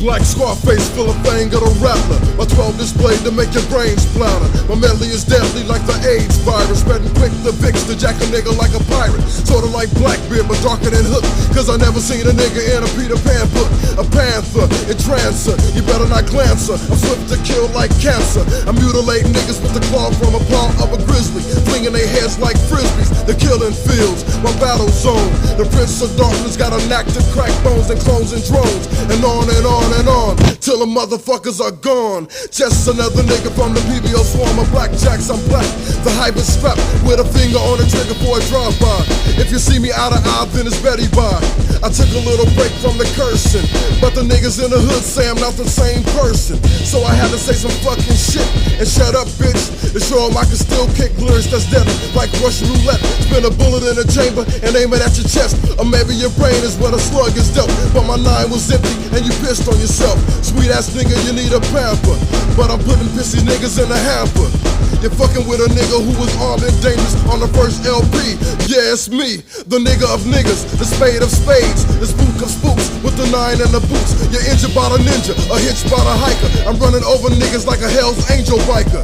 [SPEAKER 3] Black Scarface, full of fame, got a rattler. My 12 displayed to make your brains splatter. My medley is deadly like the AIDS virus. Spreading quick the Vicks to jack a nigga like a pirate. Sorta like Blackbeard, but darker than Hook. Cause I never seen a nigga in a Peter Pan book. A panther, a trancer, you better not glance her. I'm swift to kill like cancer. I mutilate niggas with the claw from a paw of a grizzly. Flinging their heads like frisbees, the killing fields, my battle zone. The Prince of Darkness got a knack to crack bones and clones and drones. And on and on and on, till the motherfuckers are gone. Just another nigga from the PBO swarm of blackjacks, I'm black. The hype is strapped with a finger on the trigger for a drive-by. If you see me out of eye, then it's Betty Bye. I took a little break from the cursing, but the niggas in the hood say I'm not the same person. So I had to say some fucking shit and shut up, bitch. To show 'em I can still kick lyrics that's deadly like Russian roulette. Spin a bullet in a chamber and aim it at your chest. Or maybe your brain is where the slug is dealt. But my 9 was empty and you pissed on yourself. Sweet ass nigga, you need a pamper. But I'm putting pissy niggas in a hamper. You're fucking with a nigga who was armed and dangerous on the first LP. Yeah, it's me, the nigga of niggas, the spade of spades, the spook of spooks with the 9 and the boots. You're injured by the ninja, a hitch by the hiker. I'm running over niggas like a Hell's Angel biker.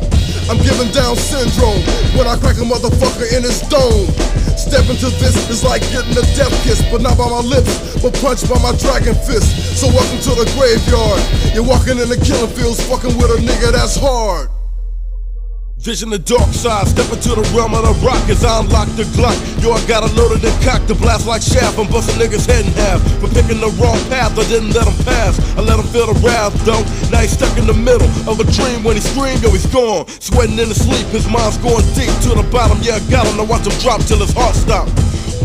[SPEAKER 3] I'm giving down syndrome when I crack a motherfucker in his dome. Step into this is like getting a death kiss, but not by my lips, but punched by my dragon fist. So welcome to the graveyard. You're walking in the killing fields, fucking with a nigga that's hard.
[SPEAKER 2] Vision the dark side, step into the realm of the rock as I unlock the Glock. Yo, I got a loaded and cocked to blast like shaft. I'm busting niggas head in half for picking the wrong path. I didn't let him pass, I let him feel the wrath though. Now he's stuck in the middle of a dream. When he screamed, yo, he's gone, sweating in his sleep. His mind's going deep to the bottom. Yeah, I got him, now watch him drop till his heart stopped.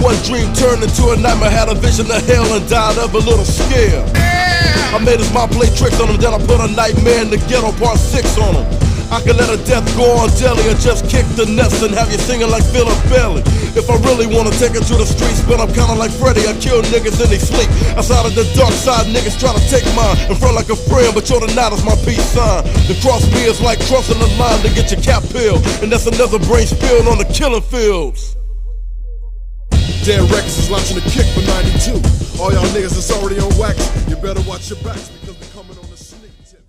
[SPEAKER 2] One dream turned into a nightmare, had a vision of hell and died of a little scare. I made his mom play tricks on him, then I put a Nightmare in the Ghetto Part 6 on him. I could let a death go on daily or just kick the nuts and have you singing like Philip Bailey. If I really wanna take it to the streets, but I'm kinda like Freddy, I kill niggas in they sleep. Outside of the dark side, niggas try to take mine. In front like a friend, but you're the night is my peace sign. To cross me is like crossing the line to get your cap peeled, and that's another brain spilled on the killing fields.
[SPEAKER 3] Dead Records is launching a kick for 92. All y'all niggas that's already on wax, you better watch your backs because we're coming on the sneak tip.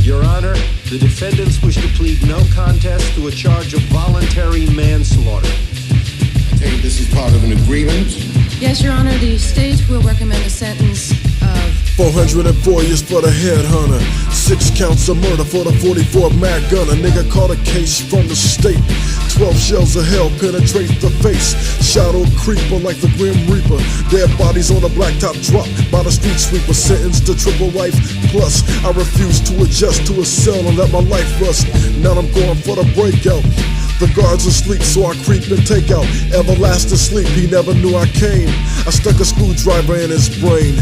[SPEAKER 13] Your Honor, the defendants wish to plead no contest to a charge of voluntary manslaughter.
[SPEAKER 14] I take it this is part of an agreement?
[SPEAKER 15] Yes, Your Honor, the state will recommend a sentence of
[SPEAKER 3] 404 years for the headhunter. 6 counts of murder for the 44 mag gunner. Nigga caught a case from the state. 12 shells of hell penetrate the face. Shadow creeper like the Grim Reaper. Dead bodies on the blacktop drop by the street sweeper. Sentenced to triple life plus. I refuse to adjust to a cell and let my life rust. Now I'm going for the breakout. The guards asleep, so I creep and take out. Everlasting sleep, he never knew I came. I stuck a screwdriver in his brain.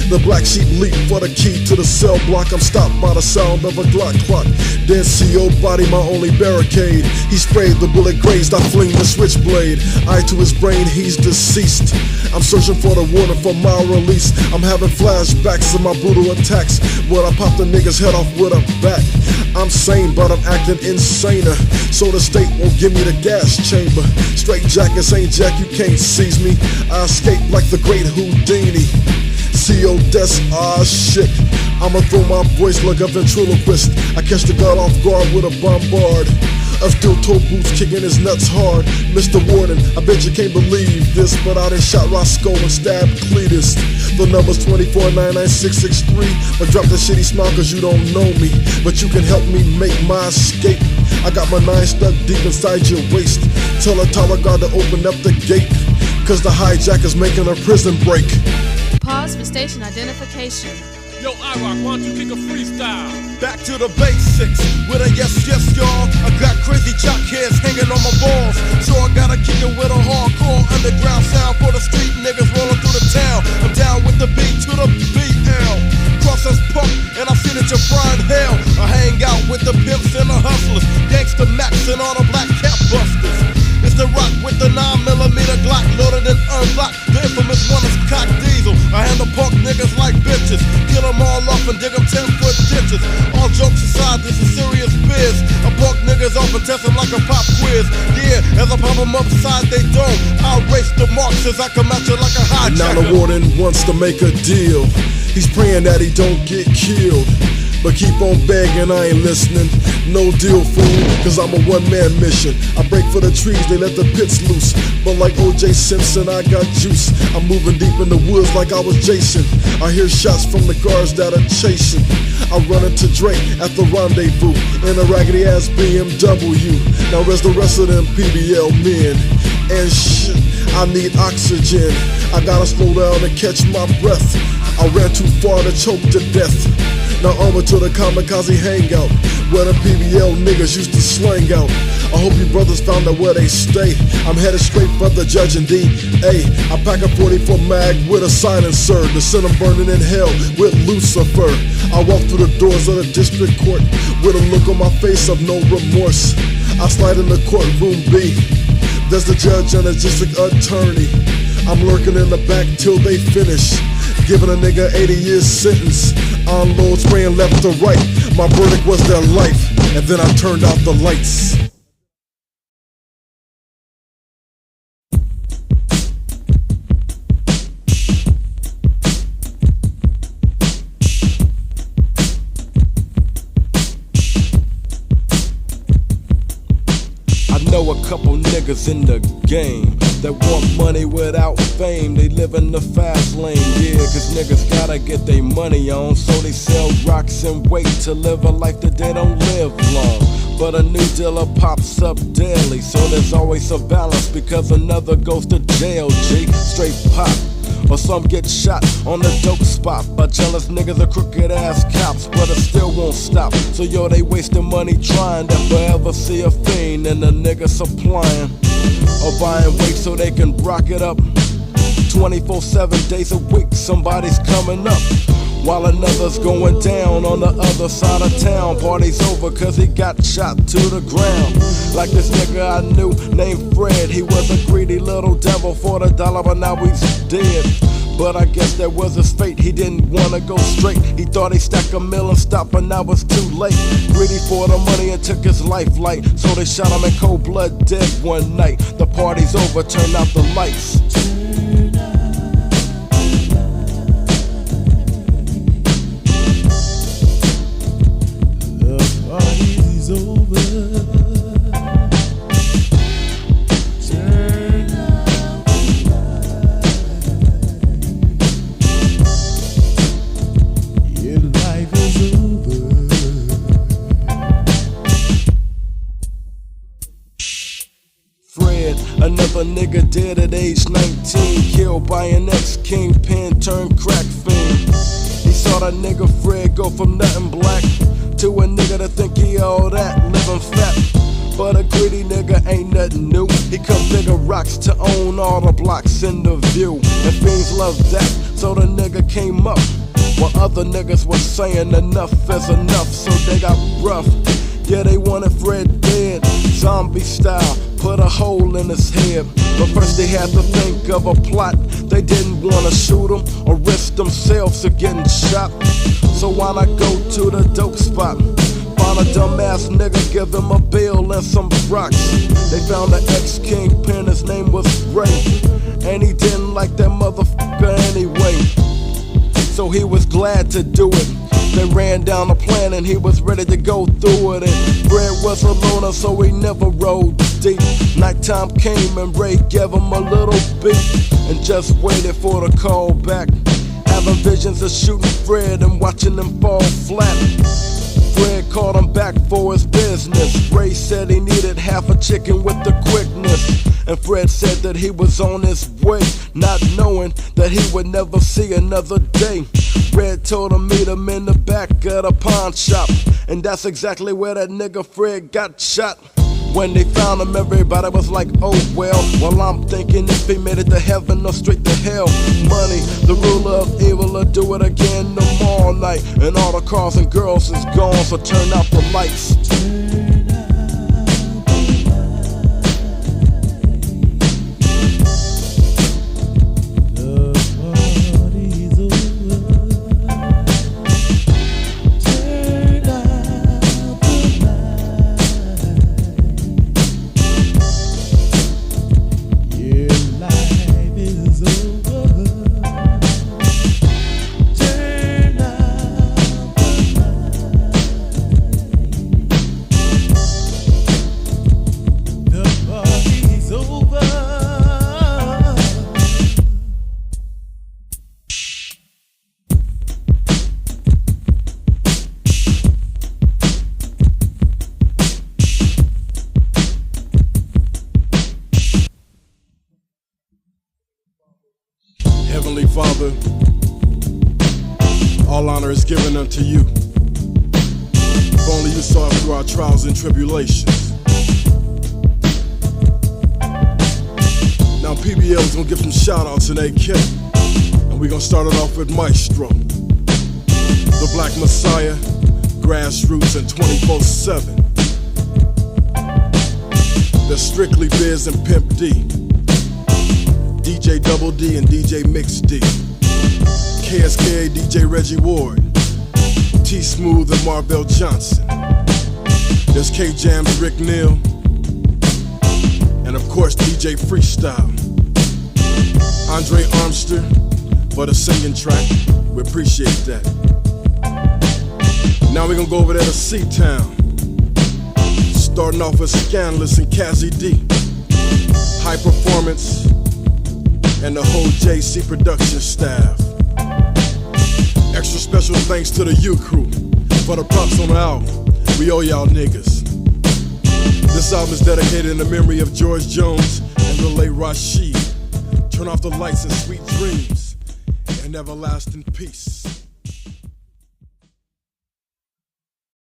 [SPEAKER 3] The black sheep leap for the key to the cell block. I'm stopped by the sound of a Glock clock. Dead CO body, my only barricade. He sprayed, the bullet grazed, I fling the switchblade. Eye to his brain, he's deceased. I'm searching for the warden for my release. I'm having flashbacks of my brutal attacks when I pop the nigga's head off with a bat. I'm sane, but I'm acting insaner. So the state won't give me the gas chamber. Straight jacket, St. Jack, you can't seize me. I escape like the great Houdini. CO death, shit. I'ma throw my voice like a ventriloquist. I catch the guard off guard with a bombard of steel-toe boots kicking his nuts hard. Mr. Warden, I bet you can't believe this, but I done shot Roscoe and stabbed Cletus. The number's 2499663. But drop the shitty smile cause you don't know me, but you can help me make my escape. I got my 9 stuck deep inside your waist. Tell the tower guard to open up the gate, cause the hijacker's making a prison break.
[SPEAKER 8] Pause for station identification.
[SPEAKER 11] Yo, I-Rock, why don't you kick a freestyle?
[SPEAKER 2] Back to the basics with a yes, yes, y'all. I got crazy jock heads hanging on my balls. So I gotta kick it with a hardcore underground sound for the street niggas rolling through the town. I'm down with the beat to the BL. Cross us punk, and I see that you're frying hell. I hang out with the pimps and the hustlers, Gangsta Max and all the black cat busters. It's the rock with the 9mm Glock loaded and unlocked. The infamous one is Cock Diesel. I handle punk niggas like bitches. Kill them all off and dig them 10-foot ditches. All jokes aside, this is serious biz. I punk niggas off and test them like a pop quiz. Yeah, as I pop them upside they don't. I'll race the marks as I come at you like a hijacker.
[SPEAKER 3] Now the warden wants to make a deal. He's praying that he don't get killed, but keep on begging, I ain't listening. No deal, fool, cause I'm a one-man mission. I break for the trees, they let the pits loose. But like O.J. Simpson, I got juice. I'm moving deep in the woods like I was Jason. I hear shots from the guards that are chasing. I run into Drake at the rendezvous in a raggedy-ass BMW. Now where's the rest of them PBL men? And shit, I need oxygen. I gotta slow down and catch my breath. I ran too far to choke to death. Now over to the kamikaze hangout, where the PBL niggas used to slang out. I hope you brothers found out where they stay. I'm headed straight for the judge and DA. I pack a 44 mag with a silencer to send them burning in hell with Lucifer. I walk through the doors of the district court with a look on my face of no remorse. I slide in the courtroom B. There's the judge and the district attorney. I'm lurking in the back till they finish, giving a nigga 80 years sentence. On load, spraying left to right. My verdict was their life, and then I turned out the lights.
[SPEAKER 6] I know a couple niggas in the game that want money without fame. They live in the fast lane, yeah, cause niggas gotta get their money on. So they sell rocks and wait to live a life that they don't live long. But a new dealer pops up daily, so there's always a balance because another goes to jail, G. Straight pop. Or some get shot on the dope spot by jealous niggas or crooked ass cops, but it still won't stop. So yo, they wasting money trying to forever see a fiend and the nigga supplying or buying weight so they can rock it up 24/7 days a week. Somebody's coming up while another's going down on the other side of town. Party's over cause he got shot to the ground. Like this nigga I knew named Fred. He was a greedy little devil for the dollar, but now he's dead. But I guess that was his fate. He didn't wanna go straight. He thought he'd stack a mill and stop, but now it's too late. Greedy for the money and took his life light. So they shot him in cold blood dead one night. The party's over, turn out the lights. dead. Another nigga dead at age 19, killed by an ex-kingpin turned crack fiend. He saw that nigga Fred go from nothing black to a nigga that think he all that, living fat. But a greedy nigga ain't nothing new. He cut bigger rocks to own all the blocks in the view. And fiends love that, so the nigga came up. While other niggas was saying enough is enough, so they got rough. Yeah, they wanted Fred dead, zombie style, put a hole in his head. But first they had to think of a plot. They didn't wanna shoot him or risk themselves of getting shot. So why not go to the dope spot? Find a dumbass nigga, give him a bill and some rocks. They found the ex-kingpin, his name was Ray, and he didn't like that motherfucker anyway, so he was glad to do it. They ran down the plan and he was ready to go through it. And Fred was a loner, so he never rode deep. Nighttime came and Ray gave him a little beat and just waited for the call back. Having visions of shooting Fred and watching him fall flat. Fred called him back for his business. Ray said he needed half a chicken with the quickness, and Fred said that he was on his way, not knowing that he would never see another day. Fred told him meet him in the back of the pawn shop, and that's exactly where that nigga Fred got shot. When they found him, everybody was like, oh well. Well, I'm thinking if he made it to heaven or straight to hell. Money, the ruler of evil, will do it again tomorrow night. And all the cars and girls is gone, so turn out the lights.
[SPEAKER 3] Heavenly Father, all honor is given unto you. If only you saw us through our trials and tribulations. Now PBL's gonna give some shout outs in AK, and we're gonna start it off with Maestro, the Black Messiah, Grassroots, and 24/7. The Strictly Biz and Pimp D, DJ Double D and DJ Mix D, KSKA DJ Reggie Ward, T Smooth and Marvell Johnson. There's K Jams, Rick Neal, and of course DJ Freestyle. Andre Armster for the singing track, we appreciate that. Now we're gonna go over there to C-Town, starting off with Scandalous and Kazzy D, High Performance, and the whole JC production staff. Extra special thanks to the U Crew for the props on the album. We owe y'all niggas. This album is dedicated in the memory of George Jones and the late Rashid. Turn off the lights and sweet dreams and everlasting peace.